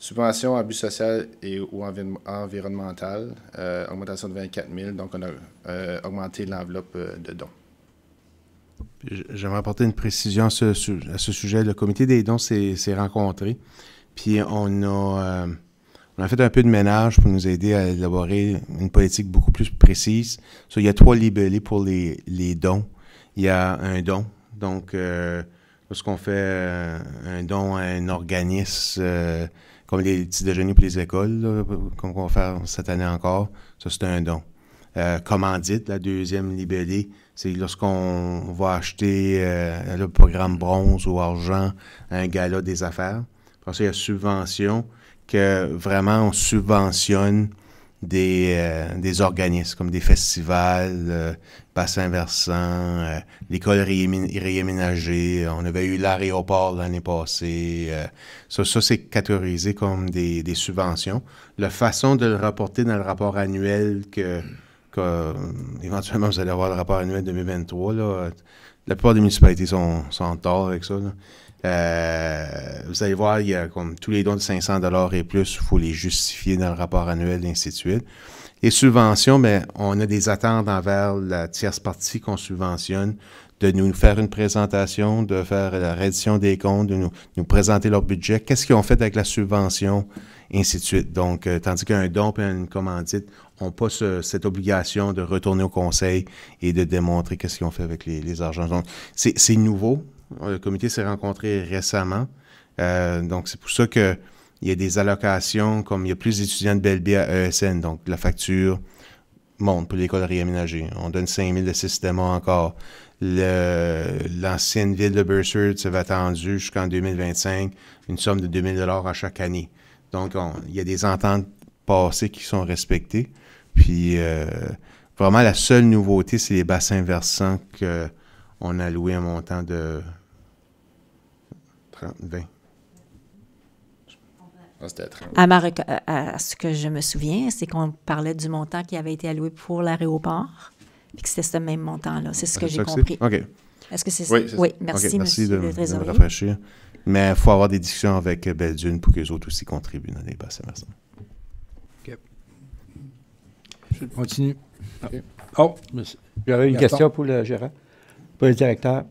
Subvention à but social ou environnemental, augmentation de 24 000 $. Donc, on a augmenté l'enveloppe de dons. J'aimerais apporter une précision à ce sujet. Le comité des dons s'est rencontré. Puis, on a fait un peu de ménage pour nous aider à élaborer une politique beaucoup plus précise. Il y a 3 libellés pour les dons. il y a un don. Donc, lorsqu'on fait un don à un organisme, comme les petits déjeuners pour les écoles, là, comme on va faire cette année encore, ça, c'est un don. Commandite, la deuxième libellée, c'est lorsqu'on va acheter le programme bronze ou argent à un gala des affaires. Après ça, il y a subvention, que vraiment on subventionne des organismes, comme des festivals, bassins versants, l'école réaménagée. On avait eu l'aéroport l'année passée. Ça, c'est catégorisé comme des subventions. La façon de le rapporter dans le rapport annuel éventuellement, vous allez avoir le rapport annuel 2023. Là. La plupart des municipalités sont en tort avec ça. Là. Vous allez voir, il y a comme tous les dons de 500 $ et plus, il faut les justifier dans le rapport annuel, et ainsi de suite. Les subventions, bien, on a des attentes envers la tierce partie qu'on subventionne, de nous faire une présentation, de faire la reddition des comptes, de nous présenter leur budget, qu'est-ce qu'ils ont fait avec la subvention, et ainsi de suite. Donc, tandis qu'un don et une commandite n'ont pas cette obligation de retourner au conseil et de démontrer qu'est-ce qu'ils ont fait avec les argents. Donc, c'est nouveau. Le comité s'est rencontré récemment. Donc, c'est pour ça qu'il y a des allocations, comme il y a plus d'étudiants de Belleville à ESN, donc la facture monte pour l'école réaménagée. On donne 5 000 de système encore. L'ancienne ville de Burford se va attendu jusqu'en 2025 une somme de 2 000 $ à chaque année. Donc, il y a des ententes passées qui sont respectées. Puis, vraiment, la seule nouveauté, c'est les bassins versants qu'on a alloué un montant de 20. C'était 30. À ce que je me souviens, c'est qu'on parlait du montant qui avait été alloué pour l'aéroport, puis que c'était ce même montant-là. C'est ce que j'ai compris. OK. Est-ce que c'est ça? Oui, c'est ça. Oui, merci, okay, merci monsieur de le trésorier. me rafraîchir. Mais il faut avoir des discussions avec Belle-Dune pour qu'eux autres aussi contribuent dans les bassins versants. OK. Je continue. OK. Oh, j'avais une Gaston. question pour le gérant, pour le directeur.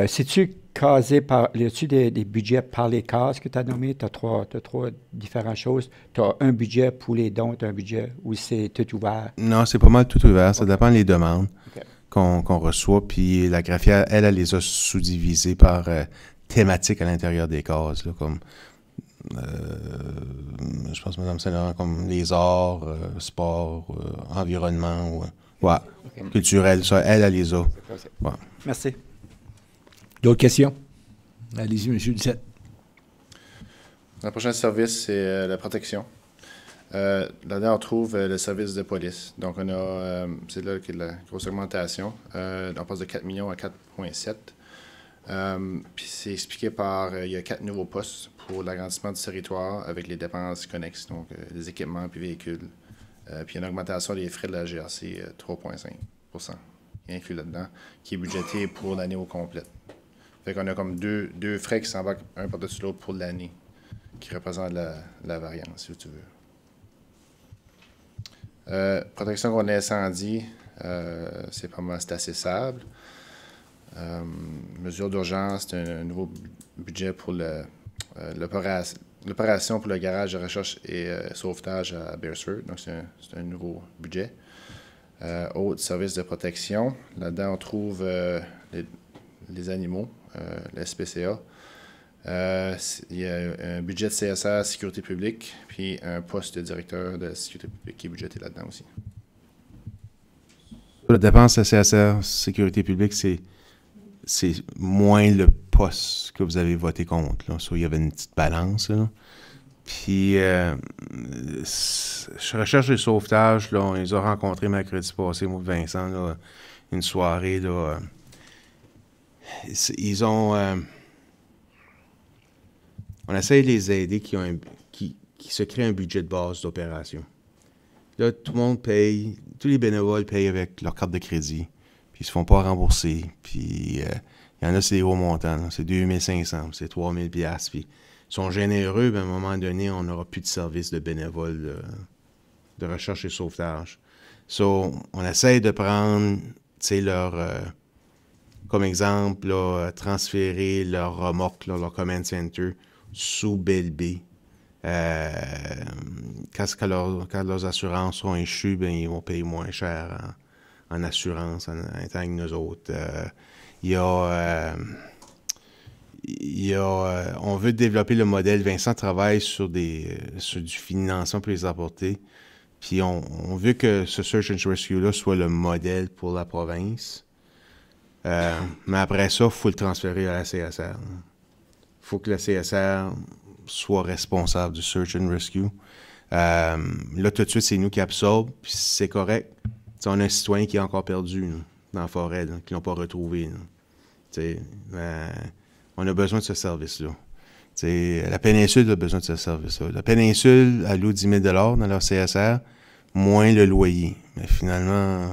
Si-tu casé par. Y a-tu des budgets par les cases que tu as nommés? Tu as trois différentes choses. Tu as un budget pour les dons, tu as un budget où c'est tout ouvert. Non, c'est pas mal tout ouvert. Ça dépend des demandes OK. qu'on reçoit. Puis la graphière, elle les a sous-divisées par thématiques à l'intérieur des cases, là, comme. Je pense, Mme Saint-Laurent, comme les arts, sport, environnement, ouais, culturel, ça, elle les a. Ouais. Merci. D'autres questions? Allez-y, M. Ducette. Le prochain service, c'est la protection. Là-dedans, on trouve le service de police. Donc, on a, c'est là qu'il y a de la grosse augmentation. On passe de 4 millions à 4,7. Puis c'est expliqué par, il y a 4 nouveaux postes pour l'agrandissement du territoire avec les dépenses connexes, donc les équipements puis véhicules. Puis une augmentation des frais de la GRC, 3,5 qui est inclus là-dedans, qui est budgété pour l'année au complet. Fait qu'on a comme deux frais qui s'embarquent un par-dessus l'autre pour l'année, qui représentent la variance, si tu veux. Protection contre l'incendie, c'est assez stable. Mesures d'urgence, c'est un nouveau budget pour l'opération pour le garage de recherche et sauvetage à Beresford. Donc, c'est un nouveau budget. Autres services de protection. Là-dedans, on trouve les animaux, la SPCA. Il y a un budget de CSR, sécurité publique, puis un poste de directeur de la sécurité publique qui est budgété là-dedans aussi. La dépense de CSR, sécurité publique, c'est moins le poste que vous avez voté contre. Là. So, il y avait une petite balance. Là. Puis, recherche et sauvetage, là, on les a rencontrés mercredi passé, moi et Vincent, là, une soirée. Là, ils ont... on essaie de les aider qui se créent un budget de base d'opération. Là, tout le monde paye, tous les bénévoles payent avec leur carte de crédit, puis ils se font pas rembourser. Puis, il y en a, c'est des gros montants, là, c'est 2500, c'est 3000 $, puis ils sont généreux, mais à un moment donné, on n'aura plus de service de bénévoles de recherche et sauvetage. So, on essaie de prendre, tu sais, comme exemple, là, transférer leur remorque, là, leur command center sous Belleville. Quand leurs assurances sont échues, ben, ils vont payer moins cher en assurance en étant avec nous autres. On veut développer le modèle. Vincent travaille sur du financement pour les apporter. Puis on veut que ce Search and Rescue-là soit le modèle pour la province. Mais après ça, il faut le transférer à la CSR. Il faut que la CSR soit responsable du Search and Rescue. Là, tout de suite, c'est nous qui absorbons, puis c'est correct. T'sais, on a un citoyen qui est encore perdu là, dans la forêt, là, qui ne l'ont pas retrouvé. On a besoin de ce service-là. La péninsule a besoin de ce service-là. La péninsule alloue 10 000 $ dans leur CSR, moins le loyer. Mais finalement,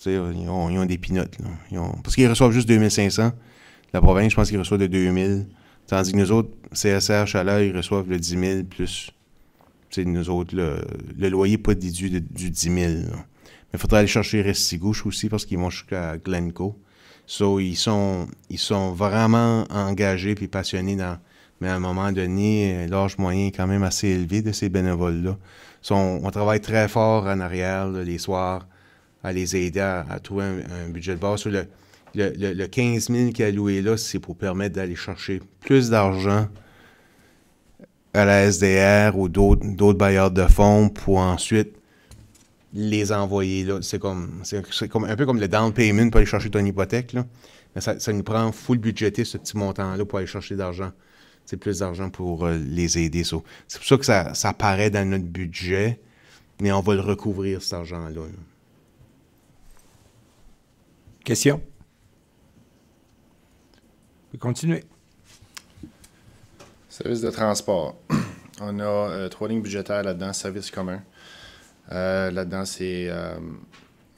ils ont des pinottes. Parce qu'ils reçoivent juste 2 500. La province, je pense qu'ils reçoivent de 2 000. Tandis que nous autres, CSR, Chaleur, ils reçoivent le 10 000 plus. Nous autres, le loyer n'est pas déduit du 10 000. Mais il faudrait aller chercher Restigouche aussi parce qu'ils vont jusqu'à Glencoe. So, ils sont vraiment engagés et passionnés mais à un moment donné, l'âge moyen est quand même assez élevé de ces bénévoles-là. So, on travaille très fort en arrière, là, les soirs, à les aider à trouver un budget de base. So, le 15 000 qui est alloué là, c'est pour permettre d'aller chercher plus d'argent à la SDR ou d'autres bailleurs de fonds pour ensuite les envoyer là. C'est comme un peu comme le down payment pour aller chercher ton hypothèque, là. Mais ça nous prend full budgéter ce petit montant-là pour aller chercher d'argent. C'est plus d'argent pour les aider. So. C'est pour ça que ça apparaît dans notre budget, mais on va le recouvrir, cet argent-là. Là. Question? On peut continuer. Service de transport. On a 3 lignes budgétaires là-dedans, service commun. Là-dedans, c'est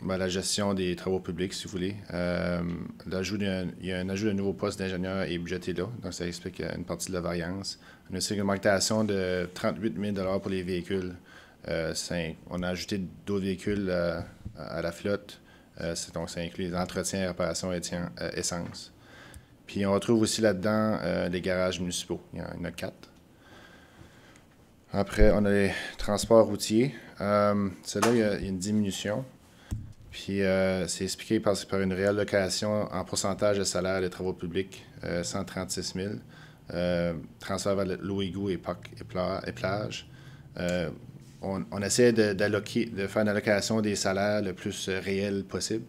la gestion des travaux publics, si vous voulez. Il y a un ajout de nouveaux postes d'ingénieurs et budgété là, donc ça explique une partie de la variance. On a aussi une augmentation de 38 000 $ pour les véhicules. On a ajouté d'autres véhicules à la flotte, donc ça inclut les entretiens, réparations et essence. Puis on retrouve aussi là-dedans les garages municipaux. Il y en a 4. Après, on a les transports routiers. Celle-là, il y a une diminution. Puis c'est expliqué par une réallocation en pourcentage de salaire des travaux publics, 136 000. Transfert vers l'OIGO et parc et plage. On essaie de faire une allocation des salaires le plus réel possible.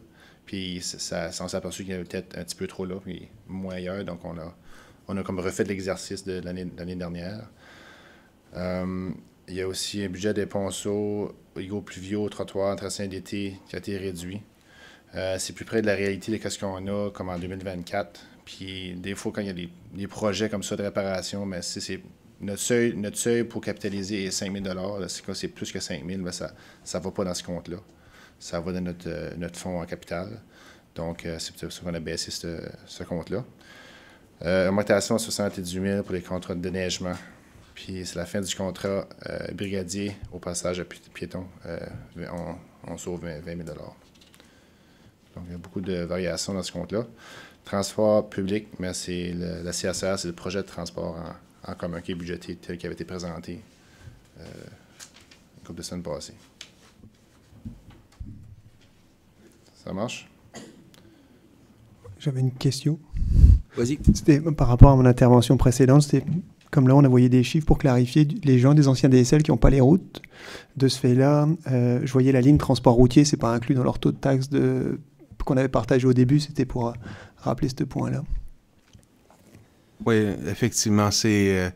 Puis on s'est aperçu qu'il y avait peut-être un petit peu trop là, puis moins ailleurs. Donc on a comme refait l'exercice de l'année dernière. Il y a aussi un budget des ponceaux, OIGO pluviaux, trottoirs, entretien d'été qui a été réduit. C'est plus près de la réalité de ce qu'on a comme en 2024. Puis des fois, quand il y a des projets comme ça de réparation, mais c'est notre seuil pour capitaliser est 5 000 $. C'est plus que 5 000 mais ça ne va pas dans ce compte-là. Ça va dans notre fonds en capital. Donc, c'est pour ça qu'on a baissé ce compte-là. Augmentation de 78 000 pour les contrats de déneigement. Puis, c'est la fin du contrat brigadier au passage à piéton. On sauve 20 000 $. Donc, il y a beaucoup de variations dans ce compte-là. Transport public, mais c'est la CSR, c'est le projet de transport en commun qui est budgété tel qui avait été présenté une couple de semaines passées. Ça marche? J'avais une question. Vas-y. C'était par rapport à mon intervention précédente, c'était comme là on a envoyé des chiffres pour clarifier les gens des anciens DSL qui n'ont pas les routes. De ce fait-là, je voyais la ligne transport routier, c'est pas inclus dans leur taux de taxe qu'on avait partagé au début, c'était pour rappeler ce point-là. Oui, effectivement, c'est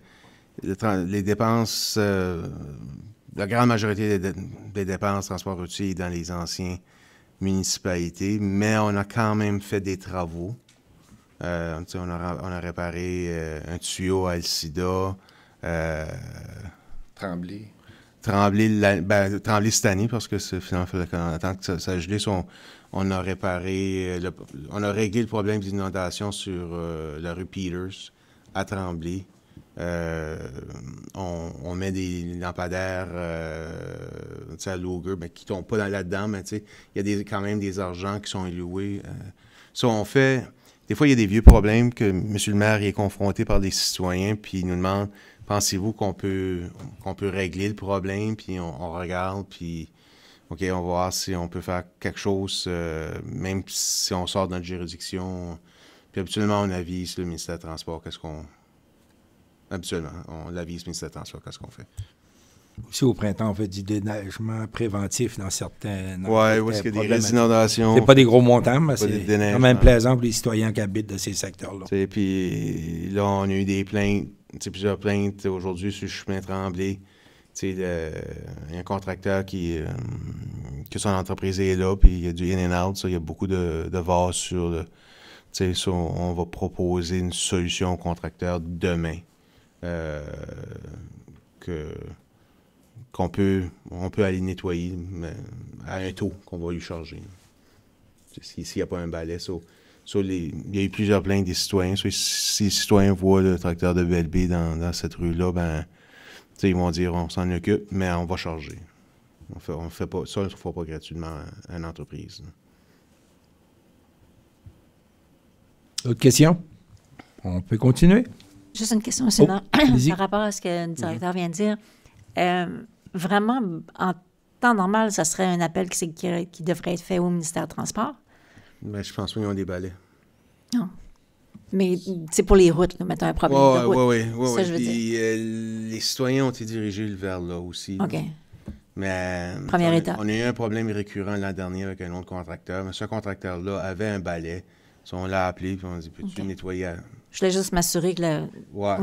les dépenses, la grande majorité des dépenses transport routier dans les anciens municipalités, mais on a quand même fait des travaux. On a réparé un tuyau à Alcida. Tremblay. Tremblay cette année, parce que finalement, il fallait attendre que ça gelé. On a réparé, on a réglé le problème d'inondation sur la rue Peters à Tremblay. On met des lampadaires à Loger, qui ne tombent pas là-dedans, mais il y a quand même des argents qui sont alloués. Ça, on fait. Des fois, il y a des vieux problèmes que M. le maire est confronté par des citoyens, puis il nous demande pensez-vous qu'on peut régler le problème, puis on regarde, puis OK, on va voir si on peut faire quelque chose, même si on sort de notre juridiction. Puis habituellement, on avise le ministère des Transports, habituellement, on avise le ministère des Transports, qu'est-ce qu'on fait. Aussi, au printemps, on fait du déneigement préventif dans certains. Oui, où est-ce qu'il y a des risques d'inondation. C'est pas des gros montants, mais c'est quand même plaisant pour les citoyens qui habitent de ces secteurs-là. Puis là, on a eu des plaintes, plusieurs plaintes aujourd'hui sur le chemin Tremblay. Il y a un contracteur que son entreprise est là, puis il y a du in and out. Il y a beaucoup de vases sur le. On va proposer une solution au contracteur demain. On peut aller nettoyer mais à un taux qu'on va lui charger. S'il n'y a pas un balai. Il y a eu plusieurs plaintes des citoyens. Si les citoyens voient le tracteur de BLB dans cette rue-là, ben, ils vont dire on s'en occupe, mais on va charger. On fait pas, ça, on ne le fera pas gratuitement à une entreprise. D'autres questions? On peut continuer? Juste une question seulement allez-y. par rapport à ce que le directeur vient de dire. Vraiment, en temps normal, ça serait un appel qui devrait être fait au ministère des Transports? Ben, je pense pas qu'ils ont des balais. Non. Mais c'est pour les routes, là, mettons un problème de route. Oui. Ça, je veux dire. Les citoyens ont été dirigés vers là aussi. OK. Mais Première étape. On a eu un problème récurrent l'an dernier avec un autre contracteur. Mais ce contracteur-là avait un balai. On l'a appelé et on a dit peux-tu nettoyer? Je voulais juste m'assurer que Ouais.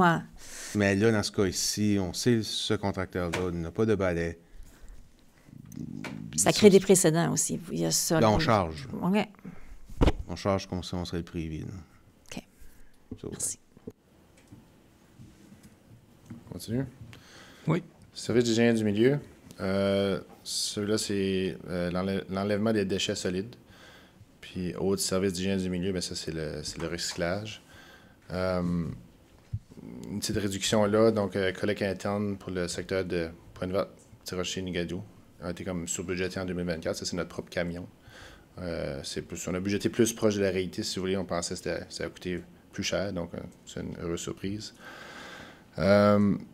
Mais là, dans ce cas-ci, on sait que ce contracteur-là n'a pas de balai. Ça crée des précédents aussi. Il y a ça. Là, on charge. OK. On charge comme si on serait le privé. OK. Merci. On continue? Oui. Service d'hygiène du milieu. Celui-là, c'est l'enlèvement des déchets solides. Puis, autre service d'hygiène du milieu, bien, ça, c'est le recyclage. Une petite réduction là, donc collecte interne pour le secteur de Pointe-Verte, Petit-Rocher, Nigadou a été comme sur-budgété en 2024. Ça, c'est notre propre camion. On a budgété plus proche de la réalité, si vous voulez. On pensait que ça a coûté plus cher, donc c'est une heureuse surprise.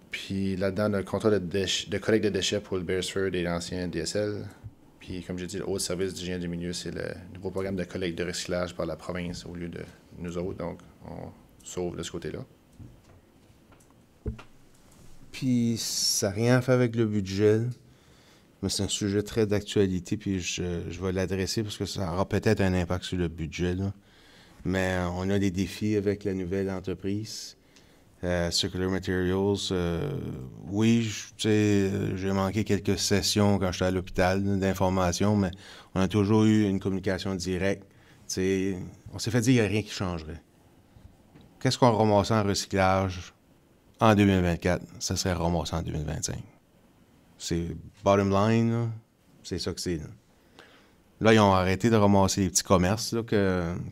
Puis là-dedans, le contrat de collecte de déchets pour le Beresford et l'ancien DSL. Puis, comme j'ai dit, le haut service d'hygiène du milieu, c'est le nouveau programme de collecte de recyclage par la province au lieu de nous autres. Donc, on sauve de ce côté-là. Puis, ça n'a rien à faire avec le budget, mais c'est un sujet très d'actualité, puis je vais l'adresser parce que ça aura peut-être un impact sur le budget, là. Mais on a des défis avec la nouvelle entreprise. Circular Materials, oui, j'ai manqué quelques sessions quand j'étais à l'hôpital d'information, mais on a toujours eu une communication directe. On s'est fait dire qu'il n'y a rien qui changerait. Qu'est-ce qu'on ramassait en recyclage en 2024? Ça serait ramassé en 2025. C'est bottom line, là, c'est ça que c'est. Là, ils ont arrêté de ramasser les petits commerces. Là,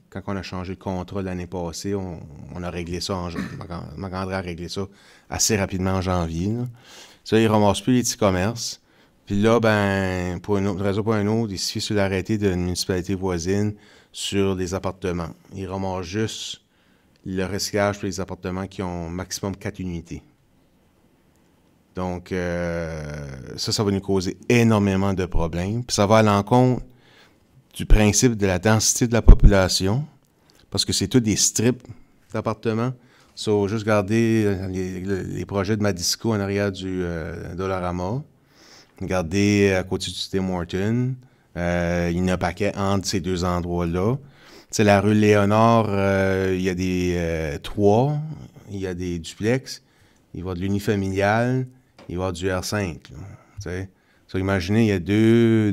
quand on a changé le contrat l'année passée, on a réglé ça. Marc-André a réglé ça assez rapidement en janvier. Là. Ça, ils ne ramassent plus les petits commerces. Puis là, ben, pour une autre raison pour une autre, il suffit sur l'arrêté d'une municipalité voisine sur les appartements. Ils ramassent juste le recyclage pour les appartements qui ont maximum 4 unités. Donc, ça va nous causer énormément de problèmes. Puis ça va à l'encontre du principe de la densité de la population, parce que c'est tous des strips d'appartements. Juste garder les projets de Madisco en arrière du Dollarama. Regardez à côté du Tim Hortons. Il y en a un paquet entre ces deux endroits-là. Tu sais, la rue Léonard, il y a des toits, il y a des duplex, il va y avoir de l'unifamilial, il va y avoir du R5. Imaginez, il y a deux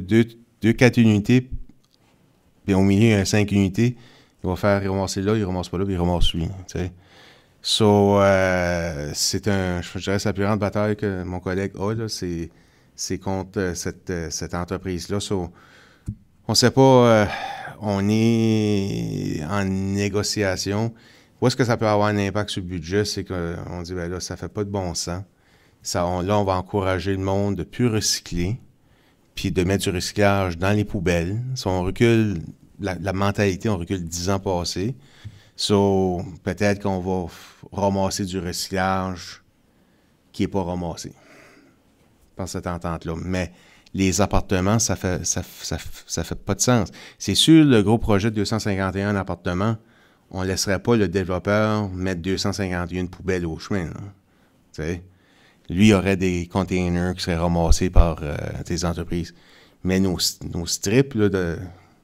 4 unités, puis au milieu, il y a 5 unités. Il va ramasser là, il ramasse pas là, puis il ramasse lui. T'sais. C'est je dirais, c'est la plus grande bataille que mon collègue a, là, c'est contre cette entreprise-là. On ne sait pas, on est en négociation. Où est-ce que ça peut avoir un impact sur le budget? C'est qu'on dit, ben là, ça fait pas de bon sens. Là, on va encourager le monde de plus recycler, puis de mettre du recyclage dans les poubelles. On recule, la mentalité, on recule 10 ans passés. Peut-être qu'on va ramasser du recyclage qui n'est pas ramassé par cette entente-là. Mais les appartements, ça fait pas de sens. C'est sûr, le gros projet de 251 appartements, on ne laisserait pas le développeur mettre 251 poubelles au chemin. Là. Tu sais? Lui, il y aurait des containers qui seraient ramassés par des entreprises. Mais nos strips là,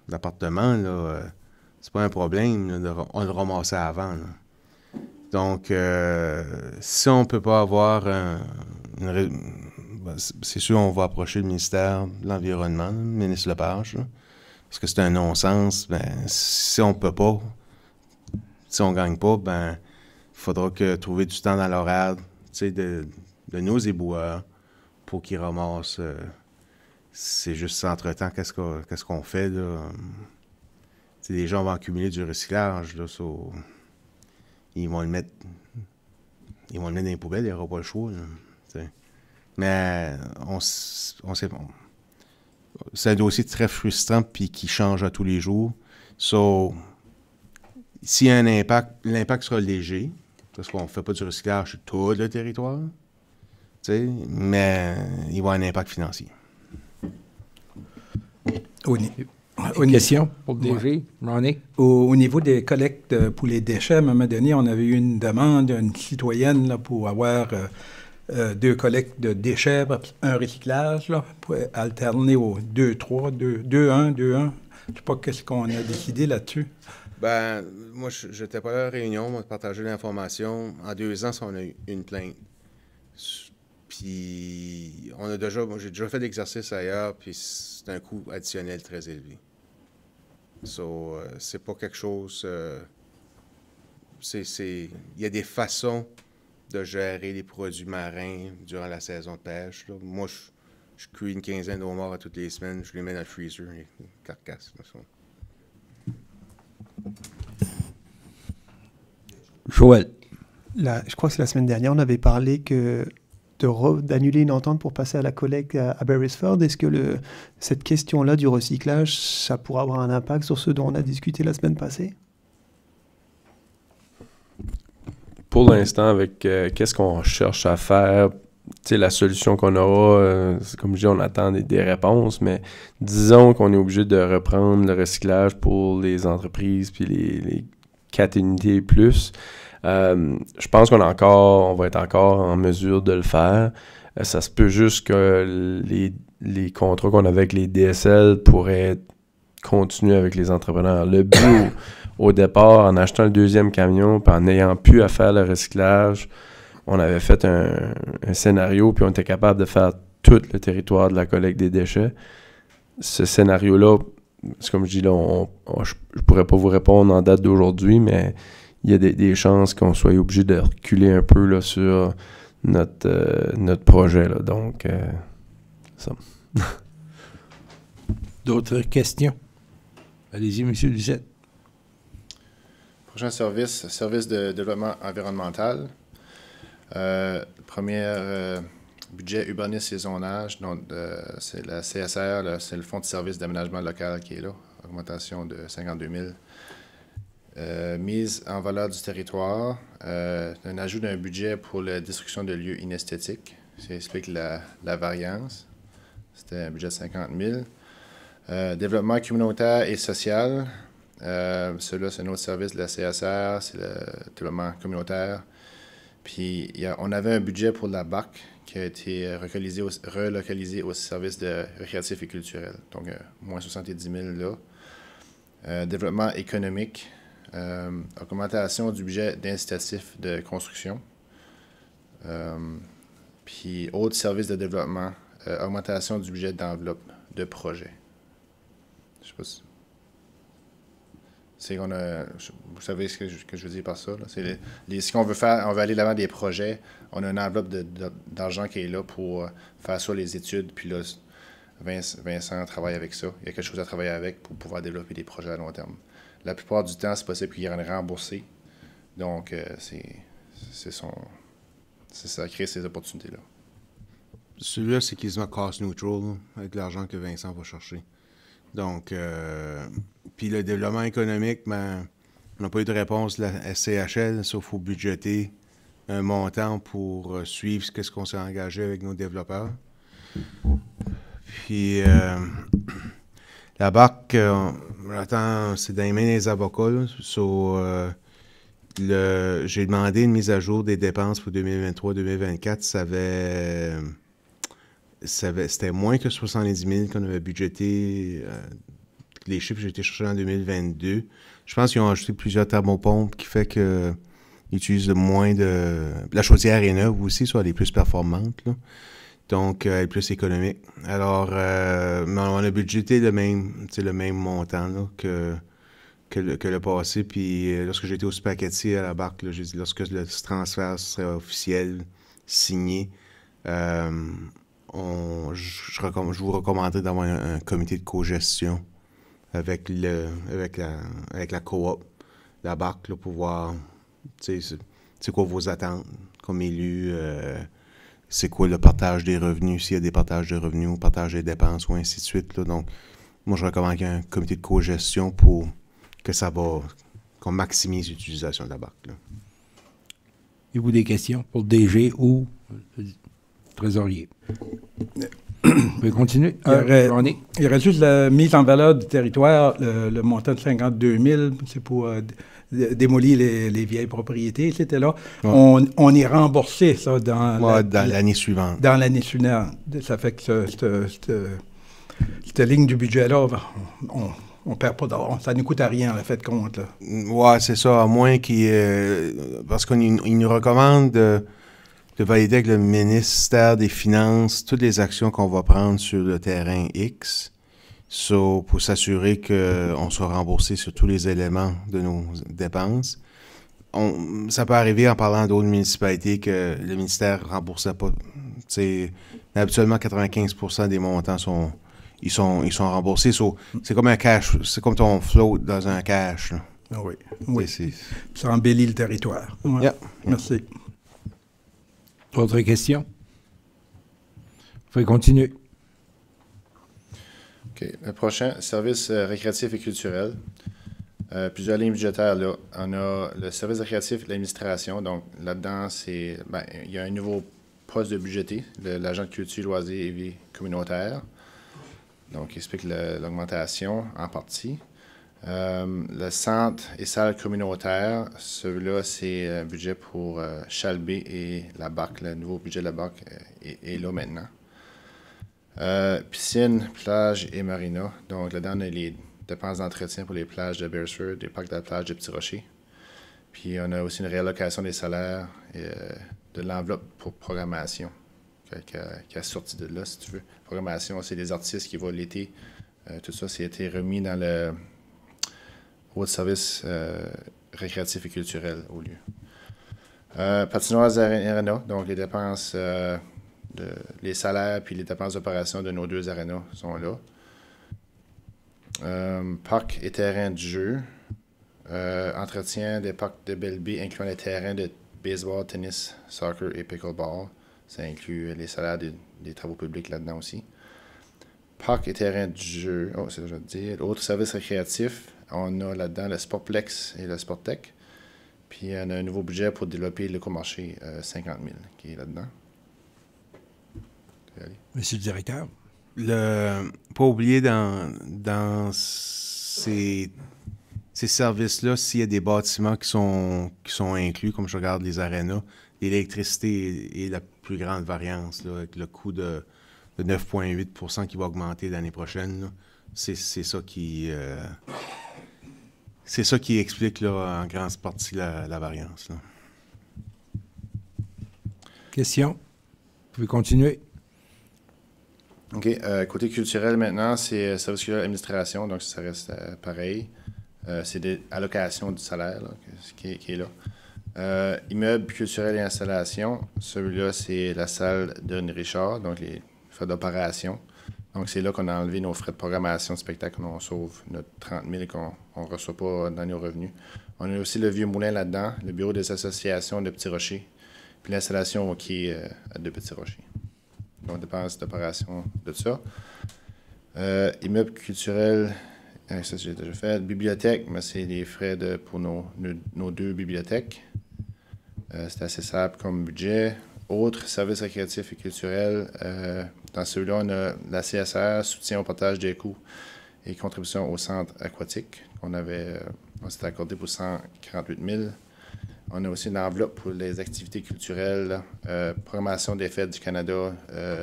d'appartements, là, c'est pas un problème. Là, on le ramassait avant. Là. Donc, si on ne peut pas avoir c'est sûr, on va approcher le ministère de l'Environnement, le ministre Lepage, là, parce que c'est un non-sens. Si on ne peut pas, si on ne gagne pas, il faudra trouver du temps dans l'horaire de nos éboueurs pour qu'ils ramassent. C'est juste entre-temps, qu'est-ce qu'on fait, là? Les gens vont accumuler du recyclage, là, ils vont le mettre dans les poubelles, il n'y aura pas le choix, là, mais on sait pas. C'est un dossier très frustrant puis qui change à tous les jours. S'il y a un impact, l'impact sera léger, parce qu'on ne fait pas du recyclage sur tout le territoire, mais il va y avoir un impact financier. Une question pour le DG, Ronnie? Au niveau des collectes pour les déchets, à un moment donné, on avait eu une demande d'une citoyenne là, pour avoir 2 collectes de déchets, un recyclage, là, pour alterner au 2-3, 2-1, 2-1. Je ne sais pas qu'est-ce qu'on a décidé là-dessus. Moi, je n'étais pas à la réunion, on a partagé l'information. En 2 ans, on a eu une plainte. Puis, j'ai déjà fait l'exercice ailleurs, puis c'est un coût additionnel très élevé. C'est pas quelque chose... il y a des façons de gérer les produits marins durant la saison de pêche. Là. Moi, je cuis une quinzaine de homards toutes les semaines, je les mets dans le freezer, les carcasses. Joël. Je crois que c'est la semaine dernière, on avait parlé d'annuler une entente pour passer à la collecte à Beresford. Est-ce que cette question-là du recyclage, ça pourra avoir un impact sur ce dont on a discuté la semaine passée? Pour l'instant, avec qu'est-ce qu'on cherche à faire, la solution qu'on aura, comme je dis, on attend des réponses, mais disons qu'on est obligé de reprendre le recyclage pour les entreprises puis les 4 unités et plus. Je pense on va être encore en mesure de le faire. Ça se peut juste que les contrats qu'on a avec les DSL pourraient continuer avec les entrepreneurs. Le but au départ, en achetant le 2e camion puis en n'ayant plus à faire le recyclage, on avait fait un scénario puis on était capable de faire tout le territoire de la collecte des déchets. Ce scénario-là, c'est comme je dis là, je pourrais pas vous répondre en date d'aujourd'hui, mais il y a des chances qu'on soit obligé de reculer un peu là, sur notre projet. Là. Donc, ça. D'autres questions? Allez-y, M. Lucette. Prochain service de développement environnemental. Premier budget urbanisme et zonage, donc c'est la CSR, là, c'est le Fonds de service d'aménagement local qui est là, augmentation de 52 000. Mise en valeur du territoire, un ajout d'un budget pour la destruction de lieux inesthétiques. Ça explique la variance. C'était un budget de 50 000. Développement communautaire et social. Celui-là, c'est un autre service de la CSR, c'est le développement communautaire. Puis, on avait un budget pour la BAC qui a été relocalisé au service de récréatif et culturel. Donc, moins 70 000 là. Développement économique. Augmentation du budget d'incitatif de construction. Puis, autres services de développement. Augmentation du budget d'enveloppe de projet. Je sais pas si... C'est qu'on a... Vous savez ce que je veux dire par ça? Là? C'est ce qu'on veut faire, on veut aller l'avant des projets. On a une enveloppe d'argent qui est là pour faire ça, les études. Puis là, Vincent travaille avec ça. Il y a quelque chose à travailler avec pour pouvoir développer des projets à long terme. La plupart du temps, c'est possible qu'il y en ait remboursé. Donc, c'est ça, créer ces opportunités-là. Celui-là, c'est quasiment cost neutral, là, avec l'argent que Vincent va chercher. Donc, puis le développement économique, on n'a pas eu de réponse de la SCHL, sauf faut budgéter un montant pour suivre ce qu'on s'est engagé avec nos développeurs. Puis la BAC, attends, c'est dans les mains des avocats. Là. J'ai demandé une mise à jour des dépenses pour 2023-2024. C'était moins que 70 000 qu'on avait budgété. Les chiffres que j'ai été chercher en 2022. Je pense qu'ils ont ajouté plusieurs thermopompes qui fait qu'ils utilisent moins de... La chaudière est neuve aussi, soit elle est plus performante, là. Donc, elle est plus économique. Alors, on a budgété le même montant là, que le passé. Puis, lorsque j'étais au spaghetti à la BAC, là, j'ai dit, lorsque le transfert serait officiel, signé, je vous recommanderais d'avoir un comité de cogestion avec la coop, la BAC, là, pour voir, c'est quoi vos attentes comme élu, c'est quoi le partage des revenus, s'il y a des partages de revenus ou partage des dépenses ou ainsi de suite. Là. Donc, moi, je recommande qu'il y ait un comité de cogestion pour qu'on maximise l'utilisation de la BAC. Là. Avez-vous des questions pour le DG ou le trésorier? Vous pouvez continuer. Il y aurait juste la mise en valeur du territoire, le montant de 52 000, c'est pour démolir les vieilles propriétés, c'était là. Ouais. On est remboursé, ça, dans l'année suivante. Dans l'année suivante. Ça fait que cette ligne du budget-là, on perd pas d'argent. Ça ne nous coûte à rien, la fait de compte. Là. Ouais, c'est ça, à moins parce qu'on nous recommande de valider avec le ministère des Finances toutes les actions qu'on va prendre sur le terrain X, pour s'assurer qu'on soit remboursé sur tous les éléments de nos dépenses. Ça peut arriver en parlant d'autres municipalités que le ministère ne remboursait pas. Habituellement, 95% des montants sont remboursés. C'est comme un cash, c'est comme ton float dans un cash. Là. Ah oui. Ça embellit le territoire. Ouais. Yeah. Merci. Autre question? Vous pouvez continuer. OK. Le prochain, service récréatif et culturel. Plusieurs lignes budgétaires, là. On a le service récréatif et l'administration. Donc, là-dedans, il y a un nouveau poste de budgété, l'agent de culture, loisirs et vie communautaire. Donc, il explique l'augmentation en partie. Le centre et salle communautaire, celui-là, c'est un budget pour Chalbé et la BAC. Le nouveau budget de la BAC est là maintenant. Piscine, plage et marina. Donc, là-dedans, on a les dépenses d'entretien pour les plages de Beresford, les parcs de la plage de Petit-Rocher. Puis, on a aussi une réallocation des salaires et de l'enveloppe pour programmation qui a sorti de là, si tu veux. Programmation, c'est des artistes qui vont l'été. Tout ça, c'est été remis dans le de services récréatifs et culturels au lieu. Patinoires Arena, donc les dépenses, les salaires puis les dépenses d'opération de nos deux arénas sont là. Parcs et terrains de jeu. Entretien des parcs de Belleville, incluant les terrains de baseball, tennis, soccer et pickleball. Ça inclut les salaires des travaux publics là-dedans aussi. Parcs et terrains de jeu. Oh, c'est ce que je veux dire. Autres services récréatifs. On a là-dedans le Sportplex et le Sporttech. Puis, on a un nouveau budget pour développer l'écomarché, 50 000 qui est là-dedans. Monsieur le directeur. Pas oublier dans ces services-là, s'il y a des bâtiments qui sont inclus, comme je regarde les arénas, l'électricité est la plus grande variance, là, avec le coût de 9,8 % qui va augmenter l'année prochaine. Là. C'est ça qui... C'est ça qui explique là, en grande partie la variance. Là. Question? Vous pouvez continuer. OK. Côté culturel, maintenant, c'est service culturel administration, donc ça reste pareil. C'est des allocations du salaire là, qui est là. Immeuble culturel et installation, celui-là, c'est la salle de Richard, donc les frais d'opération. Donc, c'est là qu'on a enlevé nos frais de programmation de spectacle, on sauve notre 30 000 qu'on ne reçoit pas dans nos revenus. On a aussi le Vieux Moulin là-dedans, le bureau des associations de Petit-Rocher, puis l'installation au quai de Petit-Rocher. Donc, dépenses d'opération de ça. Immeuble culturel, ça j'ai déjà fait. Bibliothèque, mais c'est les frais pour nos deux bibliothèques. C'est assez simple comme budget. Autres services récréatifs et culturels, Dans celui-là, on a la CSR, soutien au partage des coûts et contribution au centre aquatique on s'était accordé pour 148 000. On a aussi une enveloppe pour les activités culturelles, programmation des fêtes du Canada,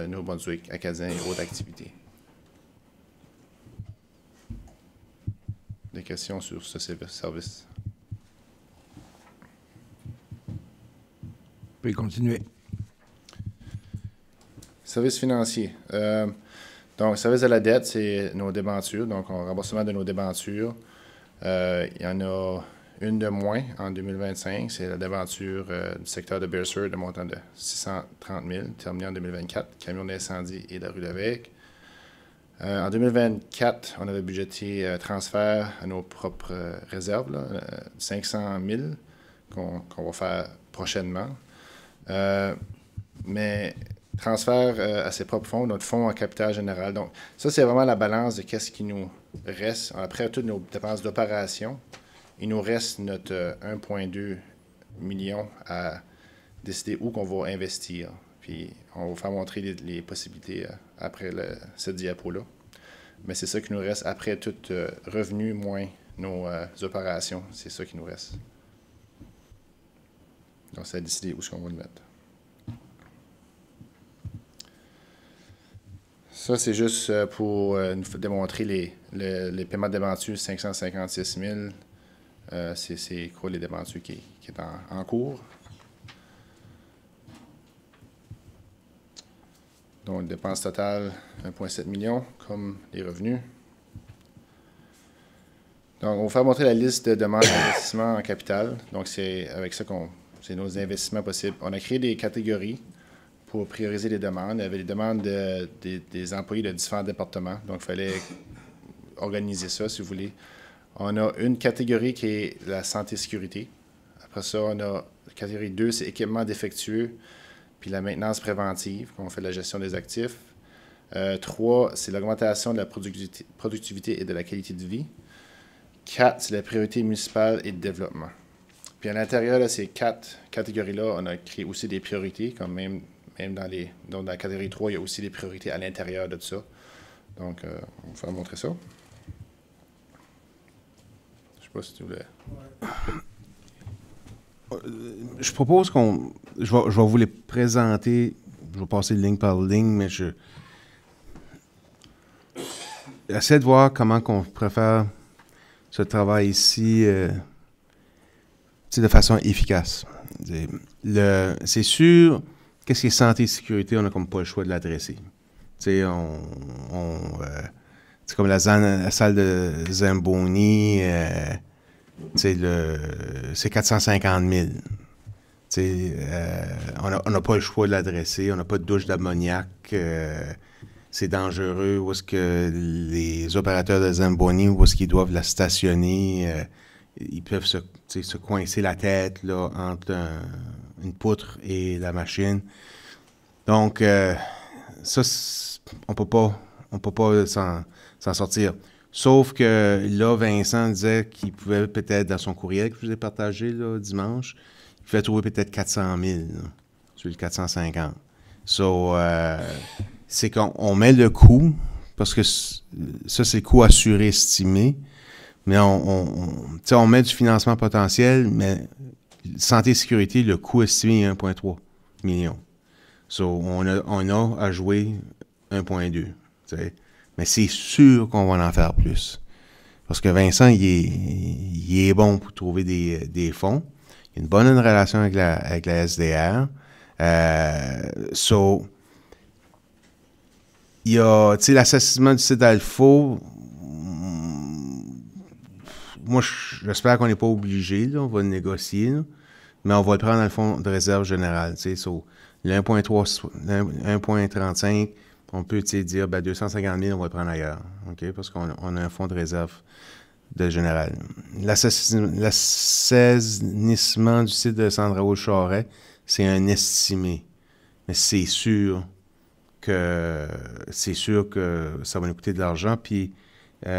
Nouveau-Brunswick, Acadien et autres activités. Des questions sur ce service? Vous pouvez continuer. Service financier. Donc, service de la dette, c'est nos débentures. Donc, on remboursement de nos débentures. Il y en a une de moins en 2025. C'est la débenture du secteur de Bearsford de montant de 630 000, terminée en 2024. Camion d'incendie et de la rue Lévesque. En 2024, on avait budgété transfert à nos propres réserves, là, 500 000 qu'on va faire prochainement. Mais transfert à ses propres fonds, notre fonds en capital général. Donc, ça, c'est vraiment la balance de qu'est-ce qui nous reste. Après toutes nos dépenses d'opération, il nous reste notre 1,2 million à décider où qu'on va investir. Puis, on va vous faire montrer les possibilités après cette diapo-là. Mais c'est ça qui nous reste après tout revenu moins nos opérations. C'est ça qui nous reste. Donc, c'est à décider où est-ce qu'on va le mettre. Ça, c'est juste pour nous démontrer les paiements de débentures, 556 000. C'est quoi les débentures qui est en cours. Donc, dépenses totales, 1,7 million, comme les revenus. Donc, on va faire montrer la liste de demandes d'investissement en capital. Donc, c'est avec ça c'est nos investissements possibles. On a créé des catégories pour prioriser les demandes. Il y avait les demandes des employés de différents départements. Donc, il fallait organiser ça, si vous voulez. On a une catégorie qui est la santé-sécurité. Après ça, on a la catégorie 2, c'est équipement défectueux, puis la maintenance préventive, quand on fait la gestion des actifs. 3, c'est l'augmentation de la productivité et de la qualité de vie. 4, c'est la priorité municipale et de développement. Puis à l'intérieur de ces 4 catégories-là, on a créé aussi des priorités, comme même dans la catégorie 3, il y a aussi des priorités à l'intérieur de tout ça. Donc, on va faire montrer ça. Je ne sais pas si tu voulais... Je propose je vais vous les présenter. Je vais passer ligne par ligne, mais j'essaie de voir comment on préfère ce travail ici de façon efficace. C'est sûr, qu'est-ce qui est santé et sécurité, on n'a comme pas le choix de l'adresser. C'est comme la salle de Zamboni, c'est 450 000. On n'a pas le choix de l'adresser. On n'a pas de douche d'ammoniac. C'est dangereux. Où est-ce que les opérateurs de Zamboni, où est-ce qu'ils doivent la stationner, ils peuvent se coincer la tête là, entre une poutre et la machine. Donc, ça, on peut pas s'en sortir. Sauf que là, Vincent disait qu'il pouvait peut-être, dans son courriel que je vous ai partagé là, dimanche, il pouvait trouver peut-être 400 000 là, sur le 450. So, c'est qu'on met le coût, parce que ça, c'est le coût assuré estimé, mais on met du financement potentiel, mais santé et sécurité, le coût estimé est 1,3 million. So, on a à jouer 1,2. Mais c'est sûr qu'on va en faire plus. Parce que Vincent, il est bon pour trouver des fonds. Il a une bonne relation avec la SDR. Il y a, l'assassinat du site Alpha. Moi, j'espère qu'on n'est pas obligé. Là, on va le négocier. Là, mais on va le prendre dans le fonds de réserve générale. Le 1,35, on peut dire 250 000, on va le prendre ailleurs. Okay? Parce qu'on a un fonds de réserve de général. L'assainissement du site de Sandra-Charret, c'est un estimé. Mais c'est sûr que ça va nous coûter de l'argent. Puis, je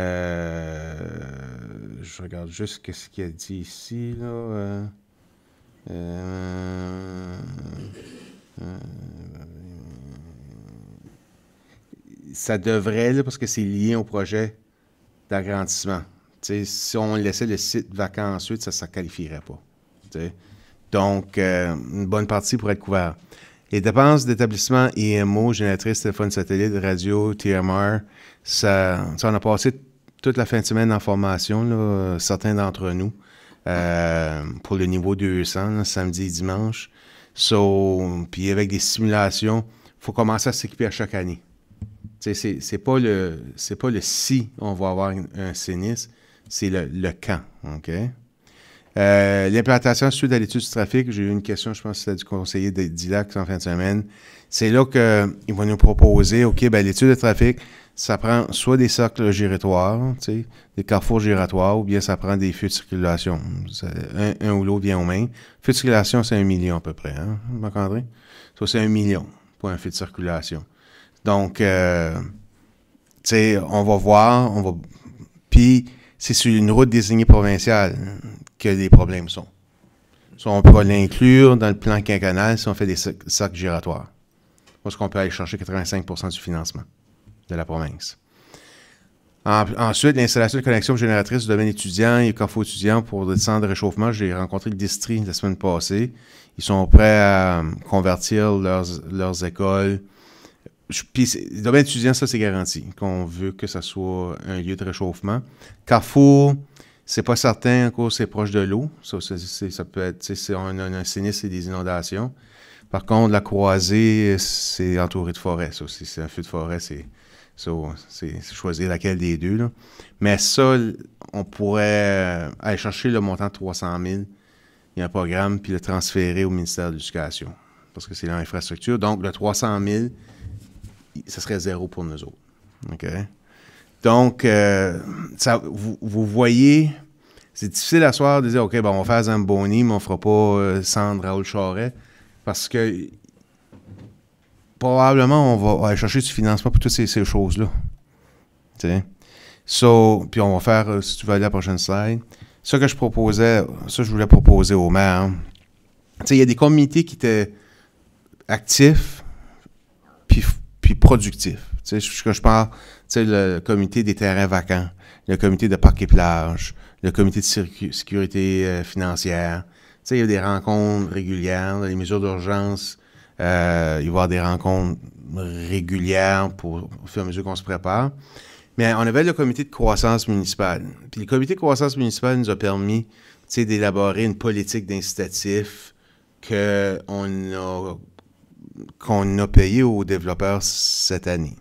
regarde juste ce qu'il a dit ici. Là, ça devrait, là, parce que c'est lié au projet d'agrandissement. T'sais, si on laissait le site vacant ensuite, ça ne qualifierait pas. T'sais. Donc, une bonne partie pourrait être couverte. Les dépenses d'établissement IMO, génératrice, téléphone satellite, radio, TMR, on a passé toute la fin de semaine en formation, là, certains d'entre nous, pour le niveau 200, là, samedi et dimanche. Puis avec des simulations, il faut commencer à s'équiper à chaque année. C'est pas le si on va avoir un sinistre, c'est le quand. OK? L'implantation suite à l'étude du trafic, j'ai eu une question, je pense que c'était du conseiller d'ILAC en fin de semaine. C'est là qu'ils vont nous proposer, OK, ben l'étude de trafic, ça prend soit des cercles giratoires, des carrefours giratoires, ou bien ça prend des feux de circulation. Un ou l'autre vient aux mains. Feu de circulation, c'est 1 million à peu près, hein, Marc-André? Ça, c'est 1 million pour un feu de circulation. Donc, on va voir, puis c'est sur une route désignée provinciale que les problèmes sont. On peut l'inclure dans le plan quinquennal si on fait des cercles giratoires. Parce qu'on peut aller chercher 85% du financement de la province. Ensuite, l'installation de connexions génératrices du domaine étudiant et carrefour étudiant pour le centre de réchauffement. J'ai rencontré le district la semaine passée. Ils sont prêts à convertir leurs écoles. Puis, le domaine étudiant, ça, c'est garanti, qu'on veut que ça soit un lieu de réchauffement. Carrefour, c'est pas certain, encore c'est proche de l'eau. Ça peut être, si on a un sinistre et des inondations. Par contre, la croisée, c'est entouré de forêt. Ça, si c'est un feu de forêt, c'est choisir laquelle des deux. Là. Mais ça, on pourrait aller chercher le montant de 300 000. Il y a un programme, puis le transférer au ministère de l'Éducation. Parce que c'est l'infrastructure. Donc, le 300 000, ça serait zéro pour nous autres. OK? Donc, vous voyez, c'est difficile à soir de dire, OK, ben, on va faire Zamboni, mais on ne fera pas Sandre Raoul Charest, parce que probablement, on va aller chercher du financement pour toutes ces choses-là. Puis on va faire, si tu veux aller à la prochaine slide, ça que je voulais proposer au maire. Il y a des comités qui étaient actifs, puis productifs. Je parle, le comité des terrains vacants, le comité de parcs et plages, le comité de sécurité financière. Il y a des rencontres régulières, les mesures d'urgence, il va y avoir des rencontres régulières au fur et à mesure qu'on se prépare. Mais on avait le comité de croissance municipale. Puis le comité de croissance municipale nous a permis d'élaborer une politique d'incitatif qu'on a payé aux développeurs cette année.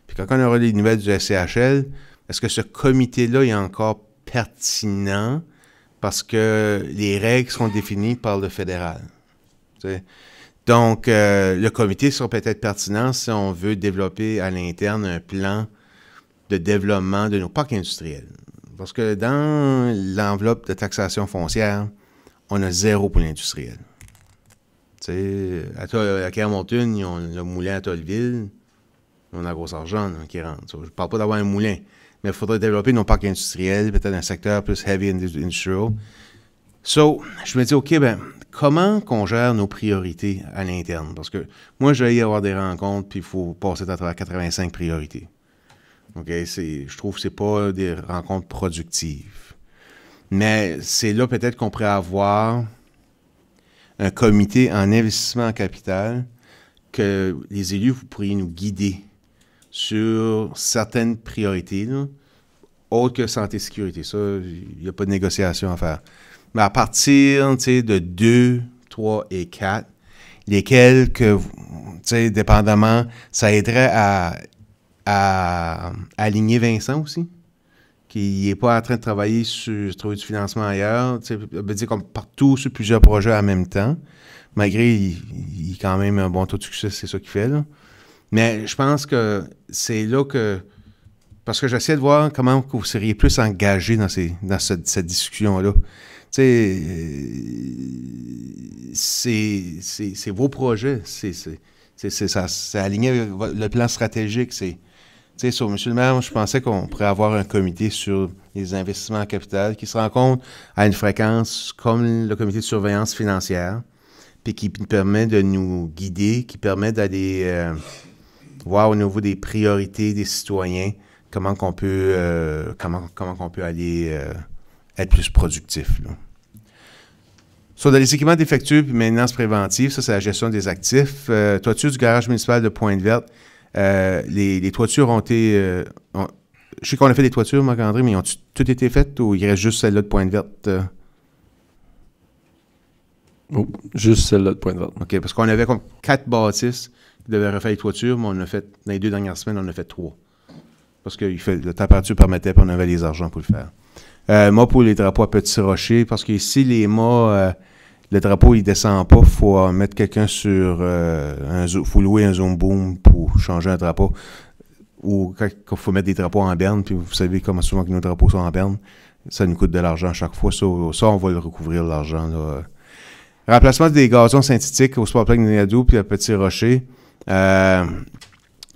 Puis quand on aura les nouvelles du SCHL, est-ce que ce comité-là est encore pertinent parce que les règles sont définies par le fédéral? T'sais? Donc, le comité sera peut-être pertinent si on veut développer à l'interne un plan de développement de nos parcs industriels. Parce que dans l'enveloppe de taxation foncière, on a zéro pour l'industriel. Tu sais, à Kermonton, ils ont le moulin à Tolleville, ils ont un gros argent qui rentre. Je ne parle pas d'avoir un moulin, mais il faudrait développer nos parcs industriels, peut-être un secteur plus heavy industrial. Je me dis, OK, ben comment qu'on gère nos priorités à l'interne? Parce que moi, j'ai avoir des rencontres, puis il faut passer à travers 85 priorités. OK? Je trouve que ce n'est pas des rencontres productives. Mais c'est là peut-être qu'on pourrait avoir un comité en investissement en capital que les élus, vous pourriez nous guider sur certaines priorités, là, autres que santé et sécurité. Ça, il n'y a pas de négociation à faire. Mais à partir de 2, 3 et 4, lesquels que, dépendamment, ça aiderait à aligner Vincent aussi, qui n'est pas en train de travailler sur trouver du financement ailleurs, dire comme partout sur plusieurs projets en même temps, malgré il a quand même un bon taux de succès, c'est ça qu'il fait, là. Mais je pense que c'est là que, parce que j'essaie de voir comment vous seriez plus engagé dans cette discussion-là. C'est vos projets, c'est aligné avec le plan stratégique. Sur M. le maire, je pensais qu'on pourrait avoir un comité sur les investissements en capital qui se rencontre à une fréquence comme le comité de surveillance financière, puis qui permet de nous guider, qui permet d'aller voir au niveau des priorités des citoyens, comment qu'on peut aller être plus productif. Là. Dans les équipements défectueux et maintenance préventive, ça, c'est la gestion des actifs. Toiture du garage municipal de Pointe-Verte, les toitures ont été... je sais qu'on a fait des toitures, Marc-André, mais ont toutes été faites ou il reste juste celle-là de Pointe-Verte? Oh, juste celle-là de Pointe-Verte. OK, parce qu'on avait comme 4 bâtisses qui devaient refaire les toitures, mais on a fait, dans les 2 dernières semaines, on a fait 3. Parce que la température permettait, puis on avait les argents pour le faire. Moi, pour les drapeaux à Petit Rocher, parce que ici, les mâts, le drapeau, il descend pas. Il faut mettre quelqu'un sur il faut louer un zoom boom pour changer un drapeau. Ou quand il faut mettre des drapeaux en berne, puis vous savez comment souvent que nos drapeaux sont en berne, ça nous coûte de l'argent à chaque fois. Ça on va le recouvrir, l'argent. Là. Remplacement des gazons synthétiques au Sportplex de Niadou puis à Petit Rocher. Il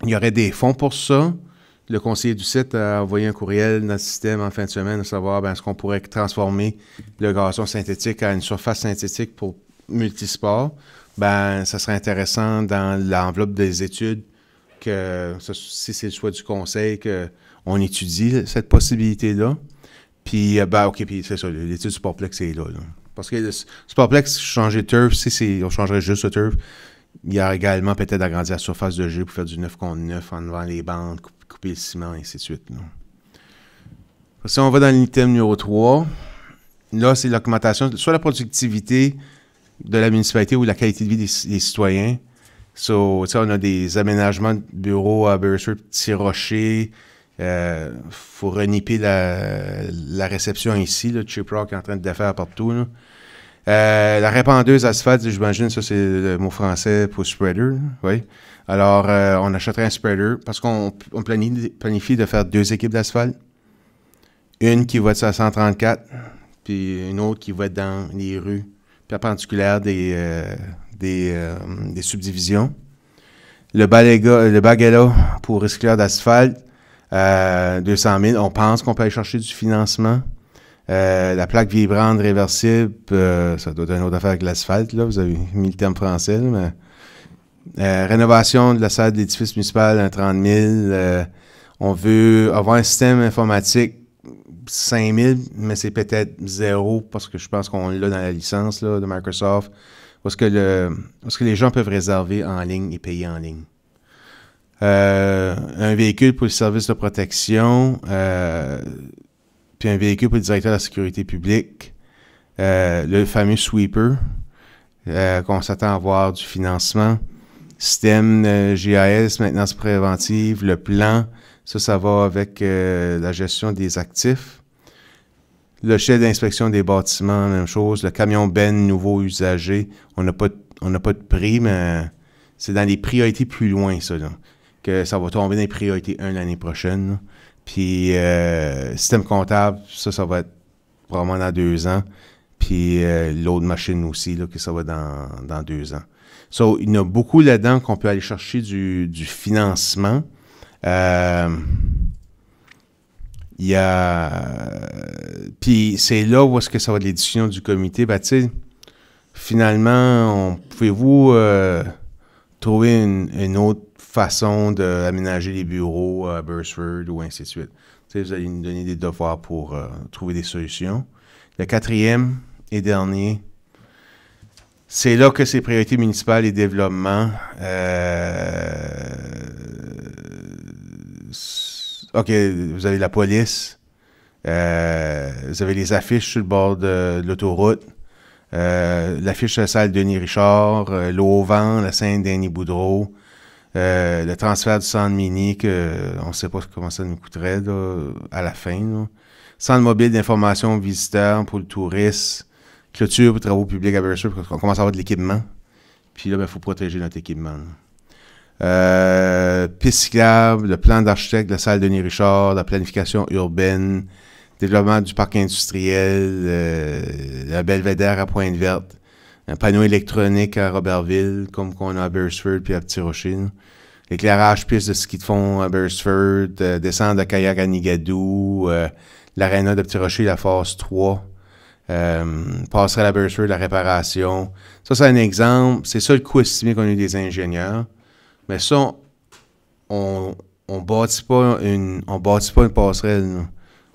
y aurait des fonds pour ça. Le conseiller du site a envoyé un courriel dans le système en fin de semaine à savoir est-ce qu'on pourrait transformer le gazon synthétique à une surface synthétique pour multisport. Ça serait intéressant dans l'enveloppe des études que, si c'est le choix du conseil, qu'on étudie cette possibilité-là. Puis, OK, puis c'est ça, l'étude du Sportplex est là. Parce que le Sportplex, changer de turf, si on changerait juste le turf, il y a également peut-être agrandir la surface de jeu pour faire du 9 contre 9 en devant les bandes, couper le ciment, et ainsi de suite. Là. Si on va dans l'item numéro 3, là, c'est l'augmentation, soit la productivité de la municipalité ou la qualité de vie des citoyens. On a des aménagements de bureaux à Beresford, Petit Rocher. Faut reniper la réception ici. Là, Chip Rock est en train de défaire partout. Là. La répandeuse asphalte, j'imagine, ça c'est le mot français pour spreader. Oui. Alors, on achèterait un spreader parce qu'on planifie de faire 2 équipes d'asphalte. Une qui va être à 134, puis une autre qui va être dans les rues perpendiculaires des subdivisions. Le Bagella pour recycleur d'asphalte, 200 000. On pense qu'on peut aller chercher du financement. La plaque vibrante réversible, ça doit être une autre affaire avec l'asphalte, là. Vous avez mis le terme français, là, mais... rénovation de la salle de l'édifice municipal à 30 000. On veut avoir un système informatique 5 000, mais c'est peut-être 0 parce que je pense qu'on l'a dans la licence là, de Microsoft. Parce que les gens peuvent réserver en ligne et payer en ligne. Un véhicule pour le service de protection, puis un véhicule pour le directeur de la sécurité publique, le fameux sweeper, qu'on s'attend à avoir du financement. Système GIS, maintenance préventive, le plan, ça va avec la gestion des actifs. Le chef d'inspection des bâtiments, même chose. Le camion Ben nouveau usager, on n'a pas de prix, mais c'est dans les priorités plus loin, ça, là, que ça va tomber dans les priorités 1 l'année prochaine. Là. Puis, système comptable, ça va être probablement dans 2 ans. Puis, l'autre machine aussi, là, que ça va dans 2 ans. Il y en a beaucoup là-dedans qu'on peut aller chercher du financement. Puis c'est là où est-ce que ça va de l'édition du comité. Tu sais, finalement, pouvez-vous trouver une autre façon d'aménager les bureaux à Beresford ou ainsi de suite. Tu sais, vous allez nous donner des devoirs pour trouver des solutions. Le 4e et dernier, c'est là que c'est priorités municipales et développement. OK, vous avez la police. Vous avez les affiches sur le bord de l'autoroute. L'affiche de la salle Denis Richard. L'eau au vent, la Saint-Denis Boudreau. Le transfert du centre mini, on ne sait pas comment ça nous coûterait là, à la fin. Là. Centre mobile d'information aux visiteurs pour le tourisme. Clôture pour travaux publics à Beresford, parce qu'on commence à avoir de l'équipement. Puis là, il faut protéger notre équipement. Piste cyclable, le plan d'architecte de la salle Denis Richard, la planification urbaine, développement du parc industriel, la Belvédère à Pointe-Verte, un panneau électronique à Robertville, comme qu'on a à Beresford puis à Petit Rocher. L'éclairage piste de ski de fond à Beresford, descente de kayak à Nigadou, l'aréna de Petit Rocher, la phase 3. Passerelle à Beresford, la réparation. Ça, c'est un exemple. C'est ça le coût estimé qu'on a eu des ingénieurs. Mais ça, on bâtit pas une passerelle, là.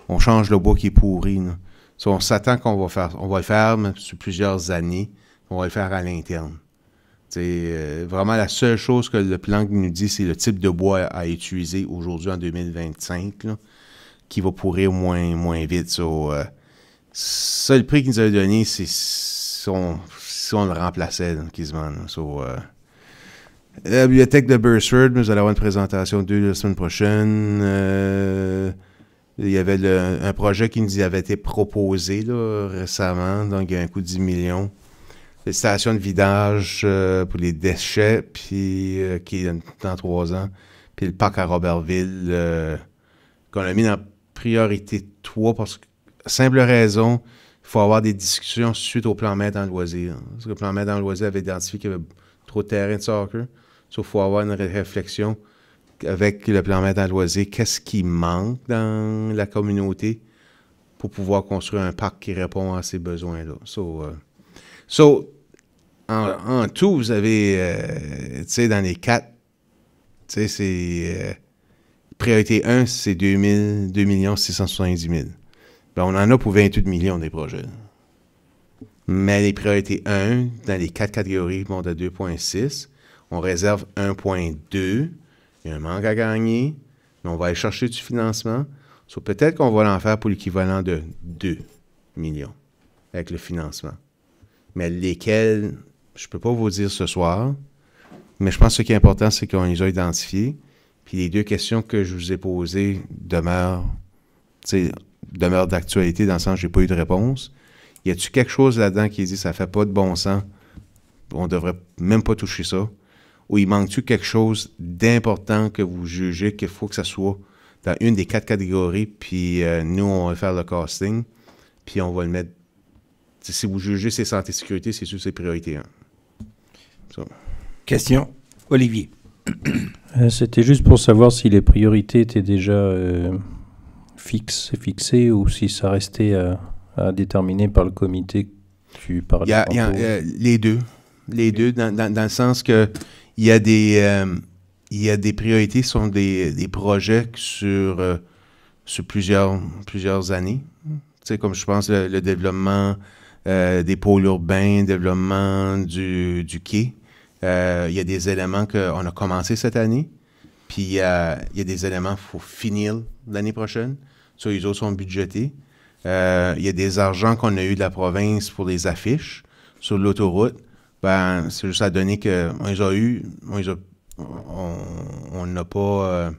On change le bois qui est pourri, là. So, on s'attend qu'on va le faire mais sur plusieurs années, on va le faire à l'interne. Vraiment, la seule chose que le plan nous dit, c'est le type de bois à utiliser aujourd'hui en 2025, là, qui va pourrir moins vite. So, ça, le prix qu'il nous a donné, c'est si on le remplaçait, là, quasiment. Là. So, la bibliothèque de Burstford, nous allons avoir une présentation d'eux la semaine prochaine. Il y avait un projet qui nous avait été proposé là, récemment, donc il y a un coût de 10 millions. Les stations de vidage pour les déchets, puis qui est dans 3 ans. Puis le parc à Robertville, qu'on a mis dans priorité 3, parce que, simple raison, il faut avoir des discussions suite au plan maître dans le loisir. Parce que le plan maître dans le loisir avait identifié qu'il y avait trop de terrain de soccer. Il faut avoir une réflexion avec le plan maître dans le loisir, qu'est-ce qui manque dans la communauté pour pouvoir construire un parc qui répond à ces besoins-là. En tout, vous avez, dans les 4, c'est priorité 1, c'est 2 670 000. Ben, on en a pour 28 millions des projets. Mais les priorités 1, dans les 4 catégories, montent à 2,6. On réserve 1,2. Il y a un manque à gagner, mais on va aller chercher du financement. Peut-être qu'on va l'en faire pour l'équivalent de 2 millions avec le financement. Mais lesquels, je ne peux pas vous dire ce soir, mais je pense que ce qui est important, c'est qu'on les a identifiés. Puis les 2 questions que je vous ai posées demeurent d'actualité dans le sens que je n'ai pas eu de réponse. Y a-t-il quelque chose là-dedans qui dit que ça ne fait pas de bon sens? On ne devrait même pas toucher ça. Ou il manque-tu quelque chose d'important que vous jugez qu'il faut que ça soit dans une des 4 catégories, puis nous, on va faire le casting, puis on va le mettre. Si vous jugez c'est santé et sécurité, c'est sûr que c'est priorité 1. So. Question, Olivier. C'était juste pour savoir si les priorités étaient déjà fixées ou si ça restait à déterminer par le comité que tu parlais. Il y a les deux. Les deux, dans le sens que il y a des priorités qui sont des projets sur plusieurs années. Tu sais, comme je pense le développement des pôles urbains, le développement du quai. Il y a des éléments qu'on a commencé cette année, puis il y a des éléments qu'il faut finir l'année prochaine. Ça, les autres sont budgétés. Il y a des argents qu'on a eu de la province pour les affiches sur l'autoroute. Ben, c'est juste à donner qu'on les a eu, on n'a pas,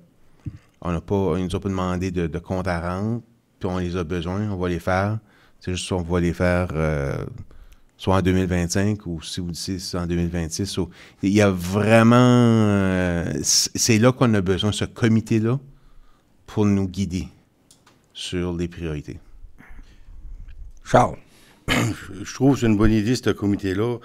ils nous ont pas demandé de compte à rendre, puis on les a besoin, on va les faire. C'est juste qu'on va les faire soit en 2025 ou si vous dites c'est en 2026. So, il y a vraiment, c'est là qu'on a besoin, ce comité-là, pour nous guider sur les priorités. Charles. Je trouve que c'est une bonne idée, ce comité-là.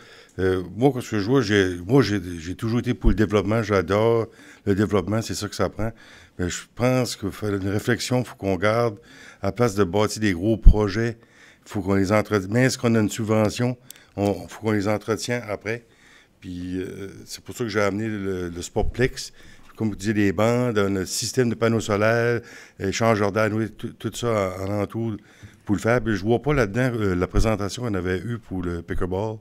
Moi, quand je vois, j'ai toujours été pour le développement. J'adore le développement, c'est ça que ça prend. Mais je pense qu'il faut faire une réflexion, il faut qu'on garde, à la place de bâtir des gros projets, il faut qu'on les entretienne. Même si on a une subvention, il faut qu'on les entretienne après. Puis c'est pour ça que j'ai amené le Sportplex. Comme vous disiez, les bandes, un système de panneaux solaires, échangeur d'air, tout ça en entour pour le faire. Puis je vois pas là-dedans la présentation qu'on avait eue pour le pickleball.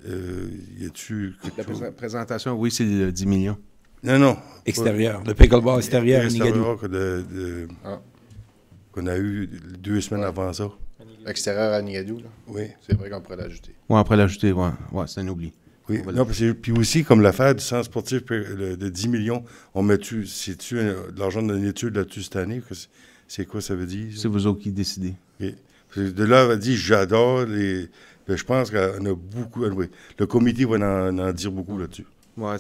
Y a-tu quelque chose? La présentation, oui, c'est 10 millions. Non. Extérieur. Le pickleball extérieur à Nigadou. Qu'on a eu 2 semaines avant ça. Extérieur à Nigadou, là. Oui. C'est vrai qu'on pourrait l'ajouter. Oui, on pourrait l'ajouter, oui. Ouais, c'est un oubli. Oui, non, puis aussi, comme l'affaire du centre sportif de 10 millions, on met-tu, c'est-tu de l'argent d'une étude là-dessus cette année? C'est quoi ça veut dire? C'est vous autres qui décidez. Okay. De là, elle a dit, j'adore les... Je pense qu'on a beaucoup... Le comité va en dire beaucoup là-dessus. Oui,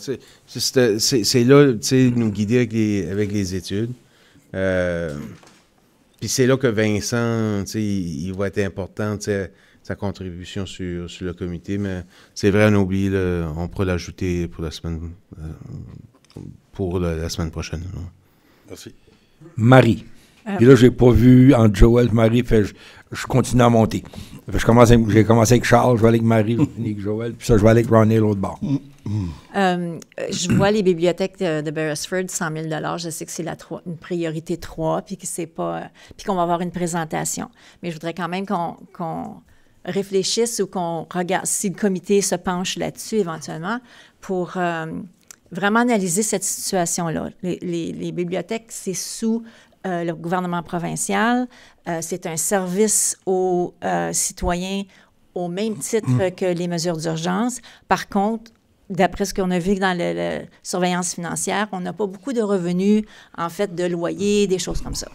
c'est là, tu sais, nous guider avec les études. Puis c'est là que Vincent, tu sais, il va être important, tu sais, sa contribution sur le comité, mais c'est vrai, on a oublié, on pourra l'ajouter pour la semaine prochaine. Là. Merci. Marie. Puis là, j'ai pas vu entre Joël et Marie, fait je continue à monter. Fait, j'ai commencé avec Charles, je vais aller avec Marie, je finis avec Joël, puis ça, je vais aller avec Ronnie l'autre bord. Je vois les bibliothèques de Beresford, 100 000 $. Je sais que c'est une priorité 3, puis que c'est pas, puis qu'on va avoir une présentation. Mais je voudrais quand même qu'on réfléchisse ou qu'on regarde si le comité se penche là-dessus éventuellement pour vraiment analyser cette situation-là. Les bibliothèques, c'est sous le gouvernement provincial. C'est un service aux citoyens au même titre que les mesures d'urgence. Par contre, d'après ce qu'on a vu dans la surveillance financière, on n'a pas beaucoup de revenus, en fait, de loyers, des choses comme ça.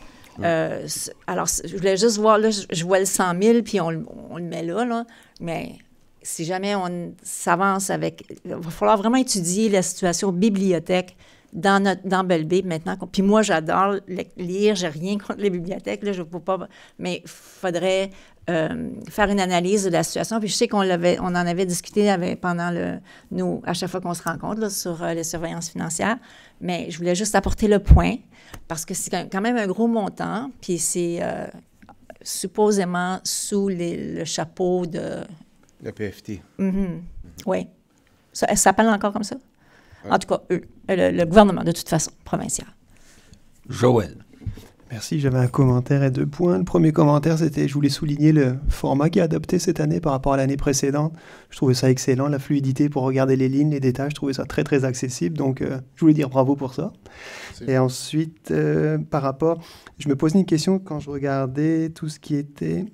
Alors, je voulais juste voir, là, je vois le 100 000, puis on le met là, mais si jamais on s'avance avec... Il va falloir vraiment étudier la situation bibliothèque dans Belle Bay maintenant. Puis moi, j'adore lire, j'ai rien contre les bibliothèques, là, je ne peux pas... Mais il faudrait faire une analyse de la situation. Puis je sais qu'on en avait discuté pendant nous, à chaque fois qu'on se rencontre là, sur les surveillances financières. Mais je voulais juste apporter le point, parce que c'est quand même un gros montant, puis c'est supposément sous le chapeau de... Le PFT. Oui. Ça s'appelle encore comme ça? En tout cas, le gouvernement, de toute façon, provincial. Joël. Merci, j'avais un commentaire et 2 points. Le premier commentaire, c'était, je voulais souligner le format qui est adopté cette année par rapport à l'année précédente. Je trouvais ça excellent, la fluidité pour regarder les lignes, les détails, je trouvais ça très, très accessible. Donc, je voulais dire bravo pour ça. Et ensuite, par rapport, je me posais une question quand je regardais tout ce qui était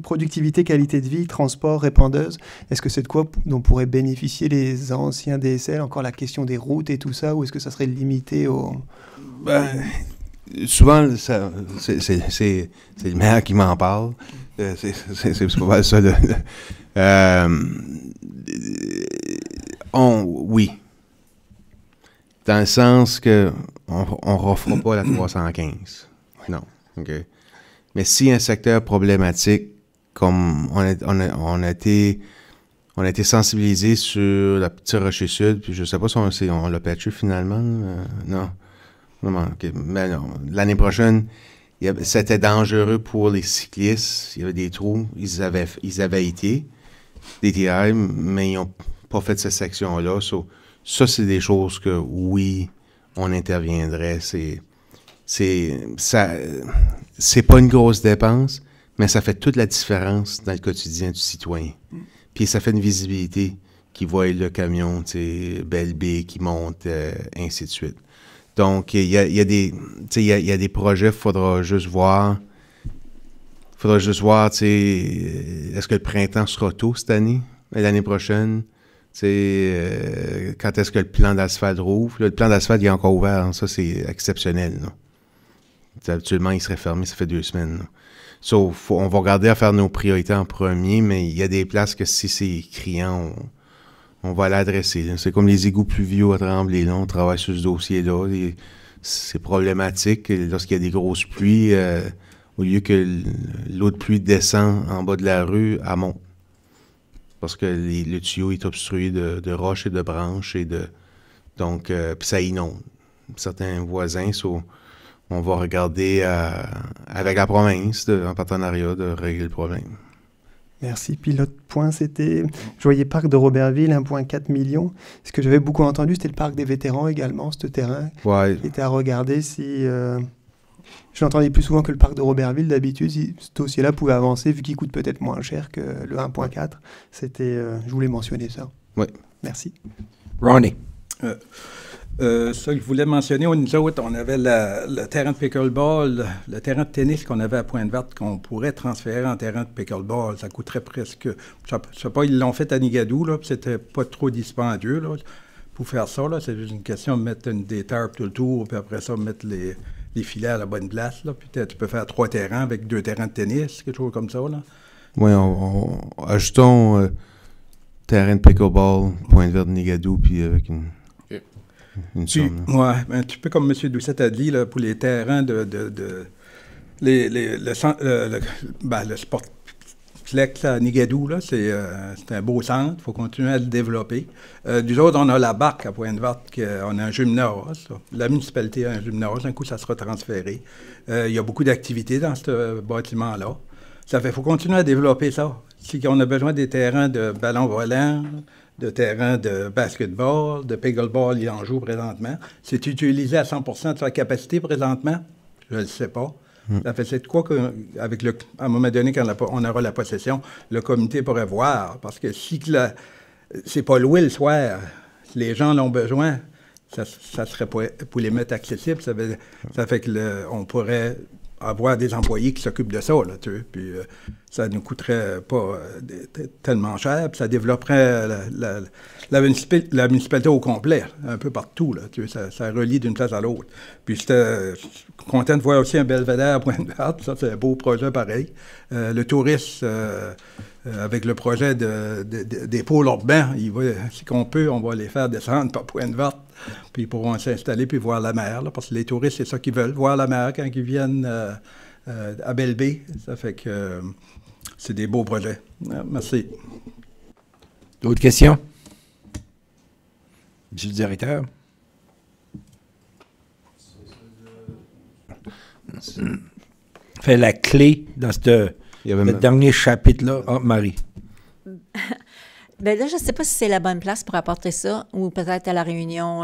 productivité, qualité de vie, transport, répandeuse. Est-ce que c'est de quoi dont pourraient bénéficier les anciens DSL? Encore la question des routes et tout ça, ou est-ce que ça serait limité au... Souvent, c'est le maire qui m'en parle. C'est pas mal ça. Oui. Dans le sens que on ne refera pas la 315. Non. Okay. Mais si un secteur problématique, comme on a été sensibilisé sur la petite Rocher Sud, puis je ne sais pas si on l'a patché finalement. Non. Non, okay. Mais non. L'année prochaine, c'était dangereux pour les cyclistes. Il y avait des trous. Ils avaient été des TI, mais ils n'ont pas fait cette section-là. Ça, c'est des choses que, oui, on interviendrait. C'est pas une grosse dépense, mais ça fait toute la différence dans le quotidien du citoyen. Puis ça fait une visibilité qui voit le camion, Belle Bay qui monte, ainsi de suite. Donc, il y a des projets, il faudra juste voir, est-ce que le printemps sera tôt cette année, l'année prochaine, quand est-ce que le plan d'asphalte rouvre. Le plan d'asphalte il est encore ouvert, hein, ça c'est exceptionnel. Habituellement, il serait fermé, ça fait 2 semaines. On va regarder à faire nos priorités en premier, mais il y a des places que si c'est criant, on va l'adresser. C'est comme les égouts pluviaux à Tremblay. Là. On travaille sur ce dossier-là. C'est problématique. Lorsqu'il y a des grosses pluies, au lieu que l'eau de pluie descend en bas de la rue, elle monte. Parce que le tuyau est obstrué de roches et de branches. Donc, puis ça inonde. Certains voisins, on va regarder avec la province, en partenariat, de régler le problème. Merci. Puis l'autre point, c'était, je voyais parc de Robertville, 1,4 million. Ce que j'avais beaucoup entendu, c'était le parc des vétérans également, ce terrain. Ouais. Qui était à regarder si... Je l'entendais plus souvent que le parc de Robertville. D'habitude, ce dossier-là pouvait avancer, vu qu'il coûte peut-être moins cher que le 1,4. C'était... je voulais mentionner ça. Oui. Merci. Ronnie. Ça que je voulais mentionner, nous autres, on avait le terrain de pickleball, le terrain de tennis qu'on avait à Pointe-Verte, qu'on pourrait transférer en terrain de pickleball. Ça coûterait presque... Je sais pas, ils l'ont fait à Nigadou, là, puis c'était pas trop dispendieux, là, pour faire ça, là. C'est juste une question de mettre des tarps tout le tour, puis après ça, mettre les filets à la bonne place, là. Puis tu peux faire 3 terrains avec 2 terrains de tennis, quelque chose comme ça, là. Oui, ajoutons terrain de pickleball, Pointe-Verte, Nigadou, puis avec une somme. Oui, un petit peu comme M. Doucette a dit, là, pour les terrains le sport Flex à Nigadou, là, c'est un beau centre. Il faut continuer à le développer. Nous autres, on a la barque à Pointe-Verte, on a un gymnase. La municipalité a un gymnase. Un coup, ça sera transféré. Il y a beaucoup d'activités dans ce bâtiment-là. Ça fait qu'il faut continuer à développer ça. Si on a besoin des terrains de ballon volant, de terrains de basketball, de pickleball, il en joue présentement. C'est utilisé à 100% de sa capacité présentement? Je ne le sais pas. Ça fait c'est de quoi qu'avec à un moment donné, quand on aura la possession, le comité pourrait voir. Parce que si c'est pas loué le soir, les gens l'ont besoin, ça serait pour les mettre accessibles. Ça fait que on pourrait avoir des employés qui s'occupent de ça, là, tu sais. Puis ça ne nous coûterait pas tellement cher, puis ça développerait la municipalité au complet, un peu partout, là, tu sais. Ça relie d'une place à l'autre. Puis j'étais content de voir aussi un belvédère à Pointe-Verte. Ça, c'est un beau projet pareil. Le tourisme, avec le projet des pôles urbains, si qu'on peut, on va les faire descendre par Pointe-Verte. Puis ils pourront s'installer puis voir la mer, là, parce que les touristes, c'est ça qu'ils veulent, voir la mer quand ils viennent à Belle-Baie. Ça fait que c'est des beaux projets. Merci. D'autres questions? Monsieur le directeur? Fait la clé dans ce dernier chapitre-là. Oh, Marie. Bien là, je ne sais pas si c'est la bonne place pour apporter ça ou peut-être à la réunion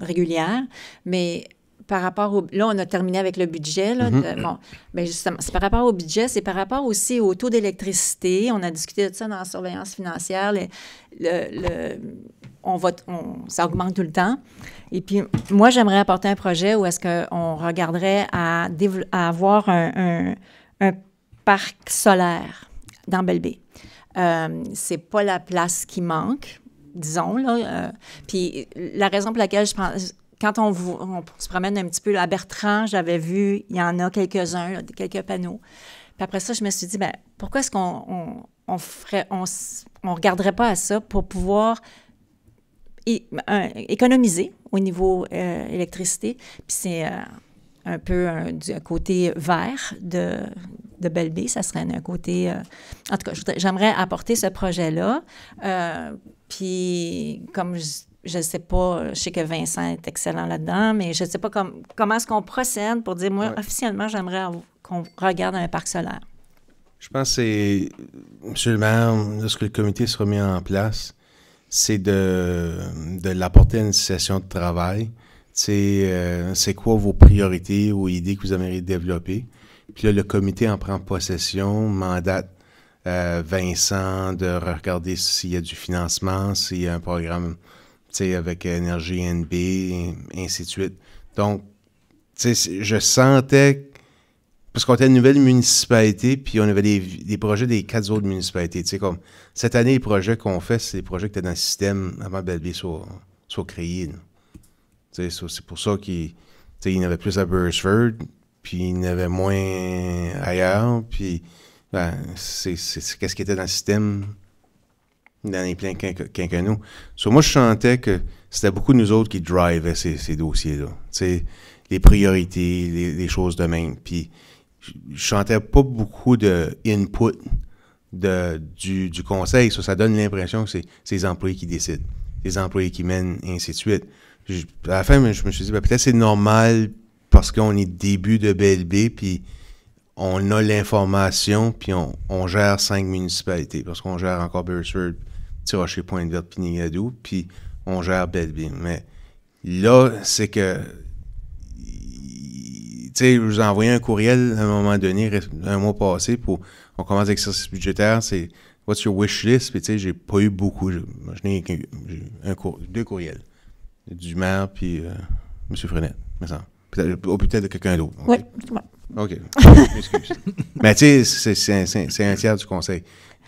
régulière, mais par rapport là, on a terminé avec le budget. Là, bon, bien justement, c'est par rapport au budget, c'est par rapport aussi au taux d'électricité. On a discuté de ça dans la surveillance financière. Ça augmente tout le temps. Et puis, moi, j'aimerais apporter un projet où est-ce qu'on regarderait à avoir un parc solaire dans Belle-Baie. C'est pas la place qui manque, disons, là. Puis la raison pour laquelle je pense... Quand on se promène un petit peu là, à Bertrand, j'avais vu, il y en a quelques-uns, là, quelques panneaux. Puis après ça, je me suis dit, bien, pourquoi est-ce qu'on regarderait pas à ça pour pouvoir économiser au niveau électricité? Puis c'est un peu du côté vert de Belle-Baie, ça serait un côté... en tout cas, j'aimerais apporter ce projet-là. Puis, comme je ne sais pas, je sais que Vincent est excellent là-dedans, mais je ne sais pas comment est-ce qu'on procède pour dire, moi, officiellement, j'aimerais qu'on regarde un parc solaire. Je pense que c'est, monsieur le maire, lorsque le comité sera mis en place, c'est de l'apporter à une session de travail. C'est quoi vos priorités ou idées que vous aimeriez développer. Puis là, le comité en prend possession, mandate Vincent de regarder s'il y a du financement, s'il y a un programme avec Énergie NB, et ainsi de suite. Donc, je sentais, parce qu'on était une nouvelle municipalité, puis on avait des projets des 4 autres municipalités. Comme cette année, les projets qu'on fait, c'est des projets qui étaient dans le système avant que Belle-Baie soit créé. C'est pour ça qu'il y en avait plus à Beresford, puis il y en avait moins ailleurs, puis c'est qu'est-ce qui était dans le système dans les pleins quinquennaux. Moi, je sentais que c'était beaucoup de nous autres qui drivaient ces dossiers-là. Les priorités, les choses de même. Puis, je sentais pas beaucoup de input du conseil. Ça donne l'impression que c'est les employés qui décident, les employés qui mènent, et ainsi de suite. À la fin, je me suis dit, peut-être c'est normal parce qu'on est début de Belle-Baie, puis on a l'information, puis on gère 5 municipalités, parce qu'on gère encore Beresford, Petit-Rocher, Pointe-Verte, puis Nigadou, puis on gère Belle-Baie. Mais là, c'est que, je vous ai envoyé un courriel à un moment donné, un mois passé, on commence l'exercice budgétaire, c'est « What's your wish list? » Puis j'ai pas eu beaucoup, j'ai 2 courriels, du maire, puis M. Frenette, me semble. Peut-être de quelqu'un d'autre. Oui. OK. Excuse. Mais tu sais, c'est un tiers du conseil.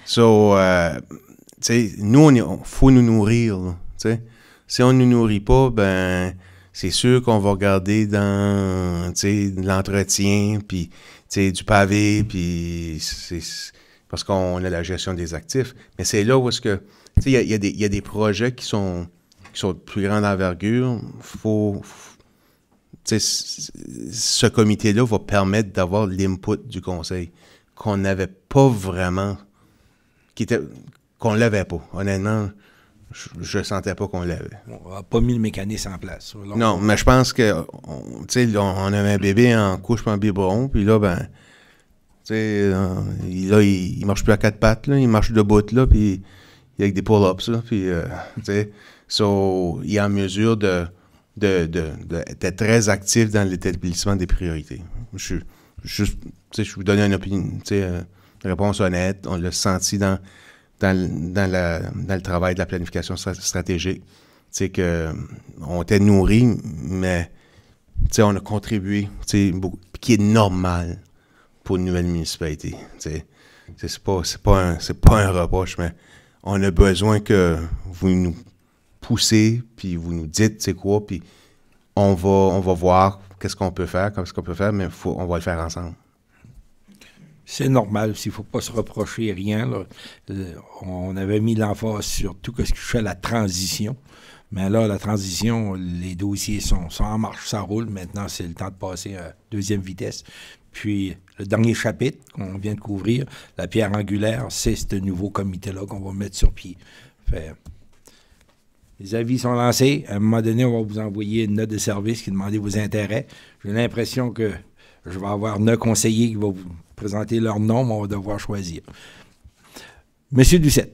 So, nous, il faut nous nourrir. Là, si on ne nous nourrit pas, ben c'est sûr qu'on va regarder dans l'entretien, puis du pavé, puis parce qu'on a la gestion des actifs. Mais c'est là où est-ce que il y a des projets qui sont de plus grande envergure. Ce comité-là va permettre d'avoir l'input du conseil qu'on n'avait pas vraiment qu'on l'avait pas. Honnêtement, je sentais pas qu'on l'avait. On n'a pas mis le mécanisme en place. Là, non, mais je pense que, on avait un bébé en couche et en biberon, puis là, ben, il marche plus à quatre pattes, là, il marche debout, là, puis avec des pull-ups, là, puis, il est en mesure d'être très actif dans l'établissement des priorités. Je vous donne une opinion, une réponse honnête. On l'a senti dans le travail de la planification stratégique. On était nourris, mais on a contribué, beaucoup, qui est normal pour une nouvelle municipalité. C'est pas un reproche, mais on a besoin que vous nous poussez, puis vous nous dites c'est quoi, puis on va voir qu'est-ce qu'on peut faire, mais on va le faire ensemble. C'est normal aussi, il ne faut pas se reprocher rien. Là. On avait mis l'emphase sur tout ce qui touchait à la transition. Mais là, la transition, les dossiers sont en marche, ça roule. Maintenant, c'est le temps de passer à deuxième vitesse. Puis, le dernier chapitre qu'on vient de couvrir, la pierre angulaire, c'est ce nouveau comité-là qu'on va mettre sur pied. Les avis sont lancés. À un moment donné, on va vous envoyer une note de service qui demande vos intérêts. J'ai l'impression que je vais avoir 9 conseillers qui vont vous présenter leur nom, mais on va devoir choisir. Monsieur Doucette.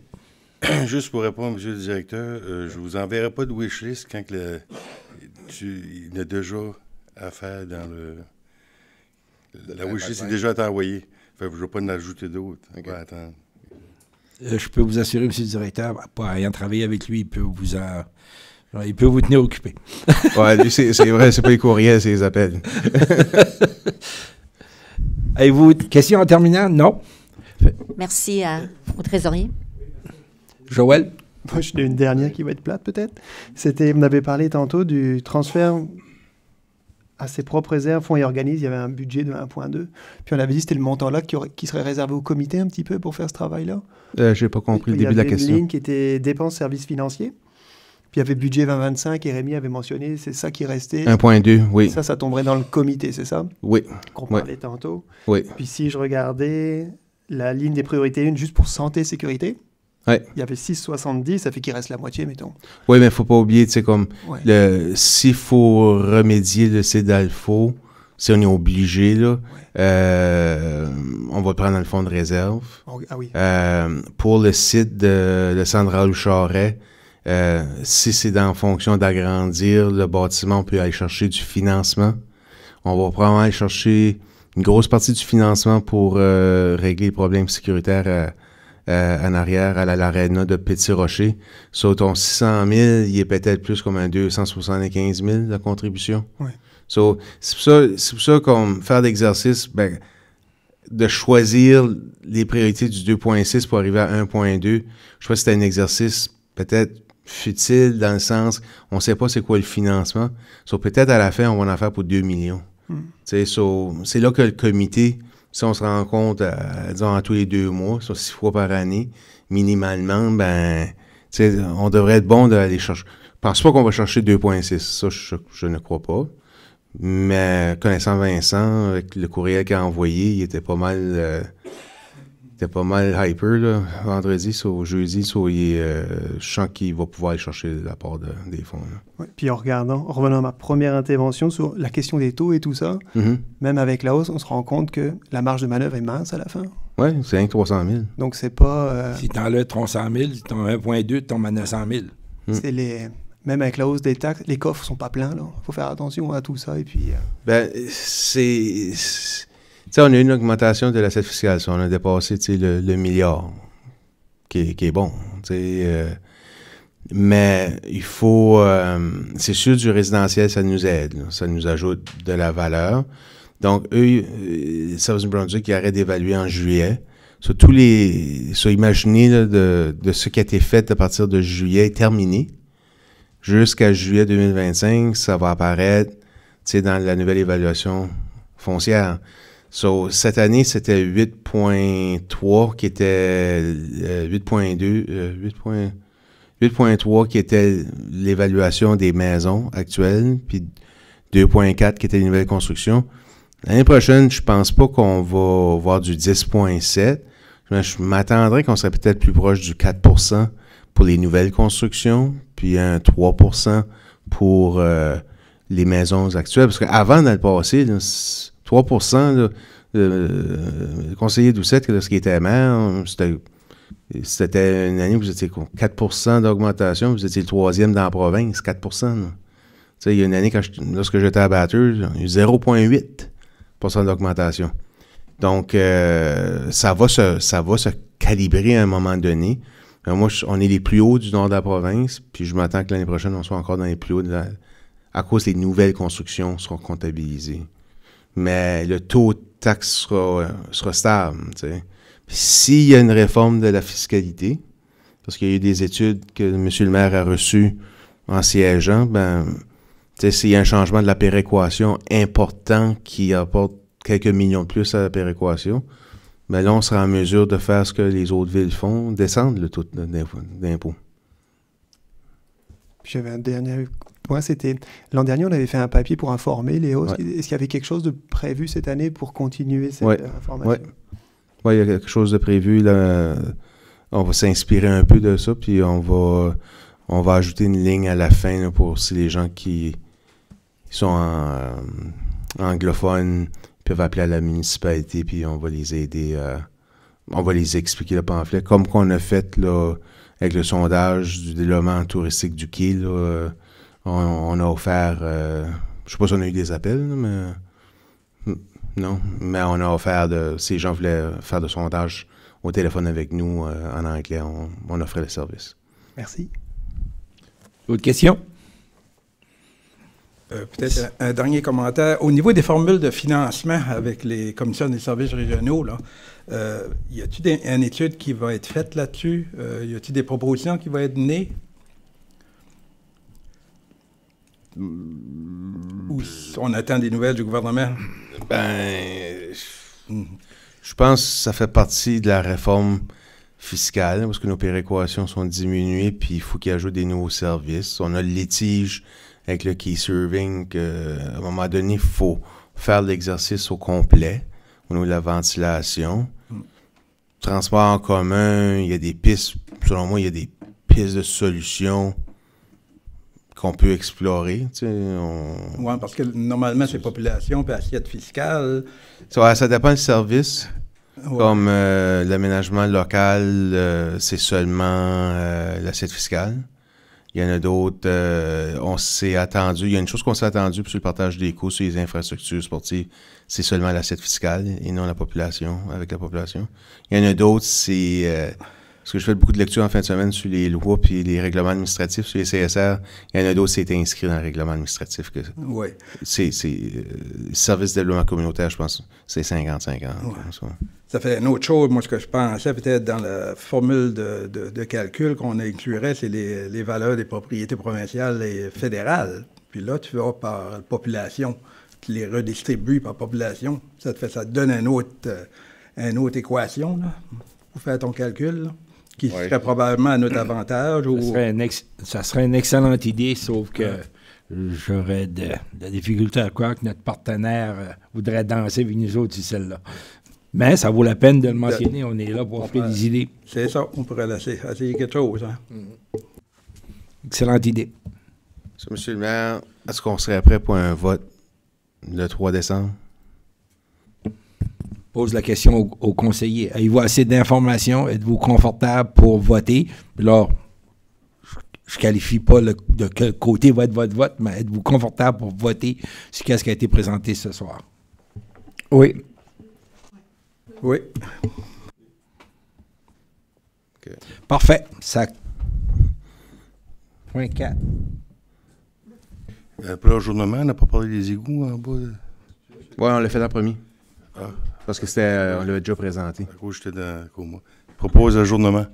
Juste pour répondre, monsieur le directeur, je ne vous enverrai pas de wishlist quand il y a déjà affaire dans le... La wishlist est déjà envoyée. Je ne vais pas en ajouter d'autres. Okay. On va attendre. Je peux vous assurer, monsieur le directeur, pas ayant travaillé avec lui, il peut vous tenir occupé. Ouais, lui, c'est vrai, c'est pas les courriels, c'est les appels. Avez-vous une question en terminant? Non? Merci au trésorier. Joël? Moi, j'en ai une dernière qui va être plate, peut-être. Vous m'avez parlé tantôt du transfert à ses propres réserves, fonds et organismes. Il y avait un budget de 1,2. Puis on avait dit que c'était le montant-là qui serait réservé au comité un petit peu pour faire ce travail-là. Je n'ai pas compris le début de la question. Il y avait une ligne qui était dépenses services financiers. Puis il y avait budget 2025 et Rémi avait mentionné, c'est ça qui restait. 1,2, oui. Ça tomberait dans le comité, c'est ça? Oui. Qu'on parlait tantôt. Oui. Puis si je regardais la ligne des priorités 1 juste pour santé et sécurité, ouais. Il y avait 6,70, ça fait qu'il reste la moitié, mettons. Oui, mais il ne faut pas oublier, s'il faut remédier le CEDALFO, si on est obligé, là, on va le prendre dans le fonds de réserve. Ah oui. Pour le site de Sandra Charret, si c'est en fonction d'agrandir le bâtiment, on peut aller chercher du financement. On va probablement aller chercher une grosse partie du financement pour régler les problèmes sécuritaires en arrière à l'Arena de Petit-Rocher. Sur ton 600 000, il est peut-être plus comme un 275 000 de contribution. Oui. C'est pour ça qu'on faire l'exercice, de choisir les priorités du 2.6 pour arriver à 1.2. Je pense que c'était un exercice peut-être futile dans le sens, on ne sait pas c'est quoi le financement. Peut-être à la fin, on va en faire pour 2 millions. C'est là que le comité, si on se rend compte, disons, à tous les 2 mois, 6 fois par année, minimalement, on devrait être bon d'aller chercher. Je pense pas qu'on va chercher 2.6. Ça, je ne crois pas. Mais connaissant Vincent, avec le courriel qu'il a envoyé, il était pas mal hyper, là, vendredi, jeudi, je sens qu'il va pouvoir aller chercher la part des fonds. Ouais, puis en revenant à ma première intervention sur la question des taux et tout ça, même avec la hausse, on se rend compte que la marge de manœuvre est mince à la fin. Oui, c'est rien que 300 000. Donc c'est pas... Si t'enlèves 300 000, si t'en 1,2, tu tombes à 900 000. C'est même avec la hausse des taxes, les coffres sont pas pleins, là. Faut faire attention à tout ça, et puis... on a eu une augmentation de l'assiette fiscale. On a dépassé le milliard, qui est bon. Mais il faut... c'est sûr, du résidentiel, ça nous aide. Là. Ça nous ajoute de la valeur. Donc, eux, Service New Brunswick, ils arrêtent d'évaluer en juillet. Imaginez là, de ce qui a été fait à partir de juillet terminé. Jusqu'à juillet 2025, ça va apparaître dans la nouvelle évaluation foncière. Cette année, c'était 8.3 qui était 8.3 qui était l'évaluation des maisons actuelles, puis 2.4 qui était les nouvelles constructions. L'année prochaine, je pense pas qu'on va voir du 10.7. Je m'attendrais qu'on serait peut-être plus proche du 4% pour les nouvelles constructions, puis un 3% pour les maisons actuelles. Parce qu'avant, dans le passé, là, 3%, là, le conseiller Doucette, lorsqu'il était maire, c'était une année où vous étiez 4% d'augmentation, vous étiez le 3e dans la province, 4%. Là. Il y a une année, lorsque j'étais à Batters, il y a eu 0,8% d'augmentation. Donc, ça va se calibrer à un moment donné. Moi, on est les plus hauts du nord de la province, puis je m'attends que l'année prochaine, on soit encore dans les plus hauts à cause des nouvelles constructions seront comptabilisées. Mais le taux de taxe sera stable. T'sais. S'il y a une réforme de la fiscalité, parce qu'il y a eu des études que M. le maire a reçues en siégeant, s'il y a un changement de la péréquation important qui apporte quelques millions de plus à la péréquation, là, on sera en mesure de faire ce que les autres villes font, descendre le taux d'impôt. Puis j'avais un dernier point, c'était l'an dernier, on avait fait un papier pour informer les hausses. Ouais. Est-ce qu'il y avait quelque chose de prévu cette année pour continuer cette information? Oui, il y a quelque chose de prévu. Là. On va s'inspirer un peu de ça, puis on va ajouter une ligne à la fin là, pour si les gens qui sont anglophones peuvent appeler à la municipalité, puis on va les aider, on va les expliquer le pamphlet, comme qu'on a fait là, avec le sondage du développement touristique du quai. Là, on a offert, je ne sais pas si on a eu des appels, là, mais non, mais on a offert, si les gens voulaient faire de sondage au téléphone avec nous en anglais, on offrait le service. Merci. D'autres questions? Peut-être un dernier commentaire. Au niveau des formules de financement avec les commissions des services régionaux, là, y a-t-il une étude qui va être faite là-dessus? Y a-t-il des propositions qui vont être nées? Ou on attend des nouvelles du gouvernement? Je pense que ça fait partie de la réforme fiscale, parce que nos péréquations sont diminuées, puis il faut qu'ils ajoutent des nouveaux services. On a le litige avec le key serving, qu'à un moment donné, il faut faire l'exercice au complet au niveau de la ventilation. Transport en commun, il y a des pistes, selon moi, il y a des pistes de solutions qu'on peut explorer. Oui, parce que normalement, c'est population puis assiette fiscale. Ça dépend du service. Ouais. Comme l'aménagement local, c'est seulement l'assiette fiscale. Il y en a d'autres, on s'est attendu, il y a une chose qu'on s'est attendu sur le partage des coûts sur les infrastructures sportives, c'est seulement l'assiette fiscale et non la population, avec la population. Il y en a d'autres, c'est, parce que je fais beaucoup de lectures en fin de semaine sur les lois puis les règlements administratifs, sur les CSR, il y en a d'autres, c'est inscrit dans le règlement administratif. Oui. C'est service de développement communautaire, je pense, c'est 50-50. Ouais. Ça fait une autre chose, moi, ce que je pensais peut-être dans la formule de calcul qu'on inclurait, c'est les valeurs des propriétés provinciales et fédérales. Puis là, tu vas par population, tu les redistribues par population. Ça te donne une autre équation, là, pour faire ton calcul, là, qui serait probablement à notre avantage. Ça serait une excellente idée, sauf que j'aurais de la difficulté à croire que notre partenaire voudrait danser avec nous autres sur celle-là. Mais ça vaut la peine de le mentionner. On est là pour offrir des idées. C'est ça. On pourrait essayer quelque chose. Hein? Excellente idée. Monsieur le maire, est-ce qu'on serait prêt pour un vote le 3 décembre? Pose la question aux conseillers. Avez-vous assez d'informations? Êtes-vous confortable pour voter? Puis là, je ne qualifie pas de quel côté va être votre vote, mais êtes-vous confortable pour voter sur ce qui a été présenté ce soir? Oui. Oui. Okay. Parfait. Ça. Point 4. Pour l'ajournement, on n'a pas parlé des égouts en bas? Oui, on l'a fait en premier. Parce que on l'avait déjà présenté. À cause j'étais dans le coma. Propose l'ajournement.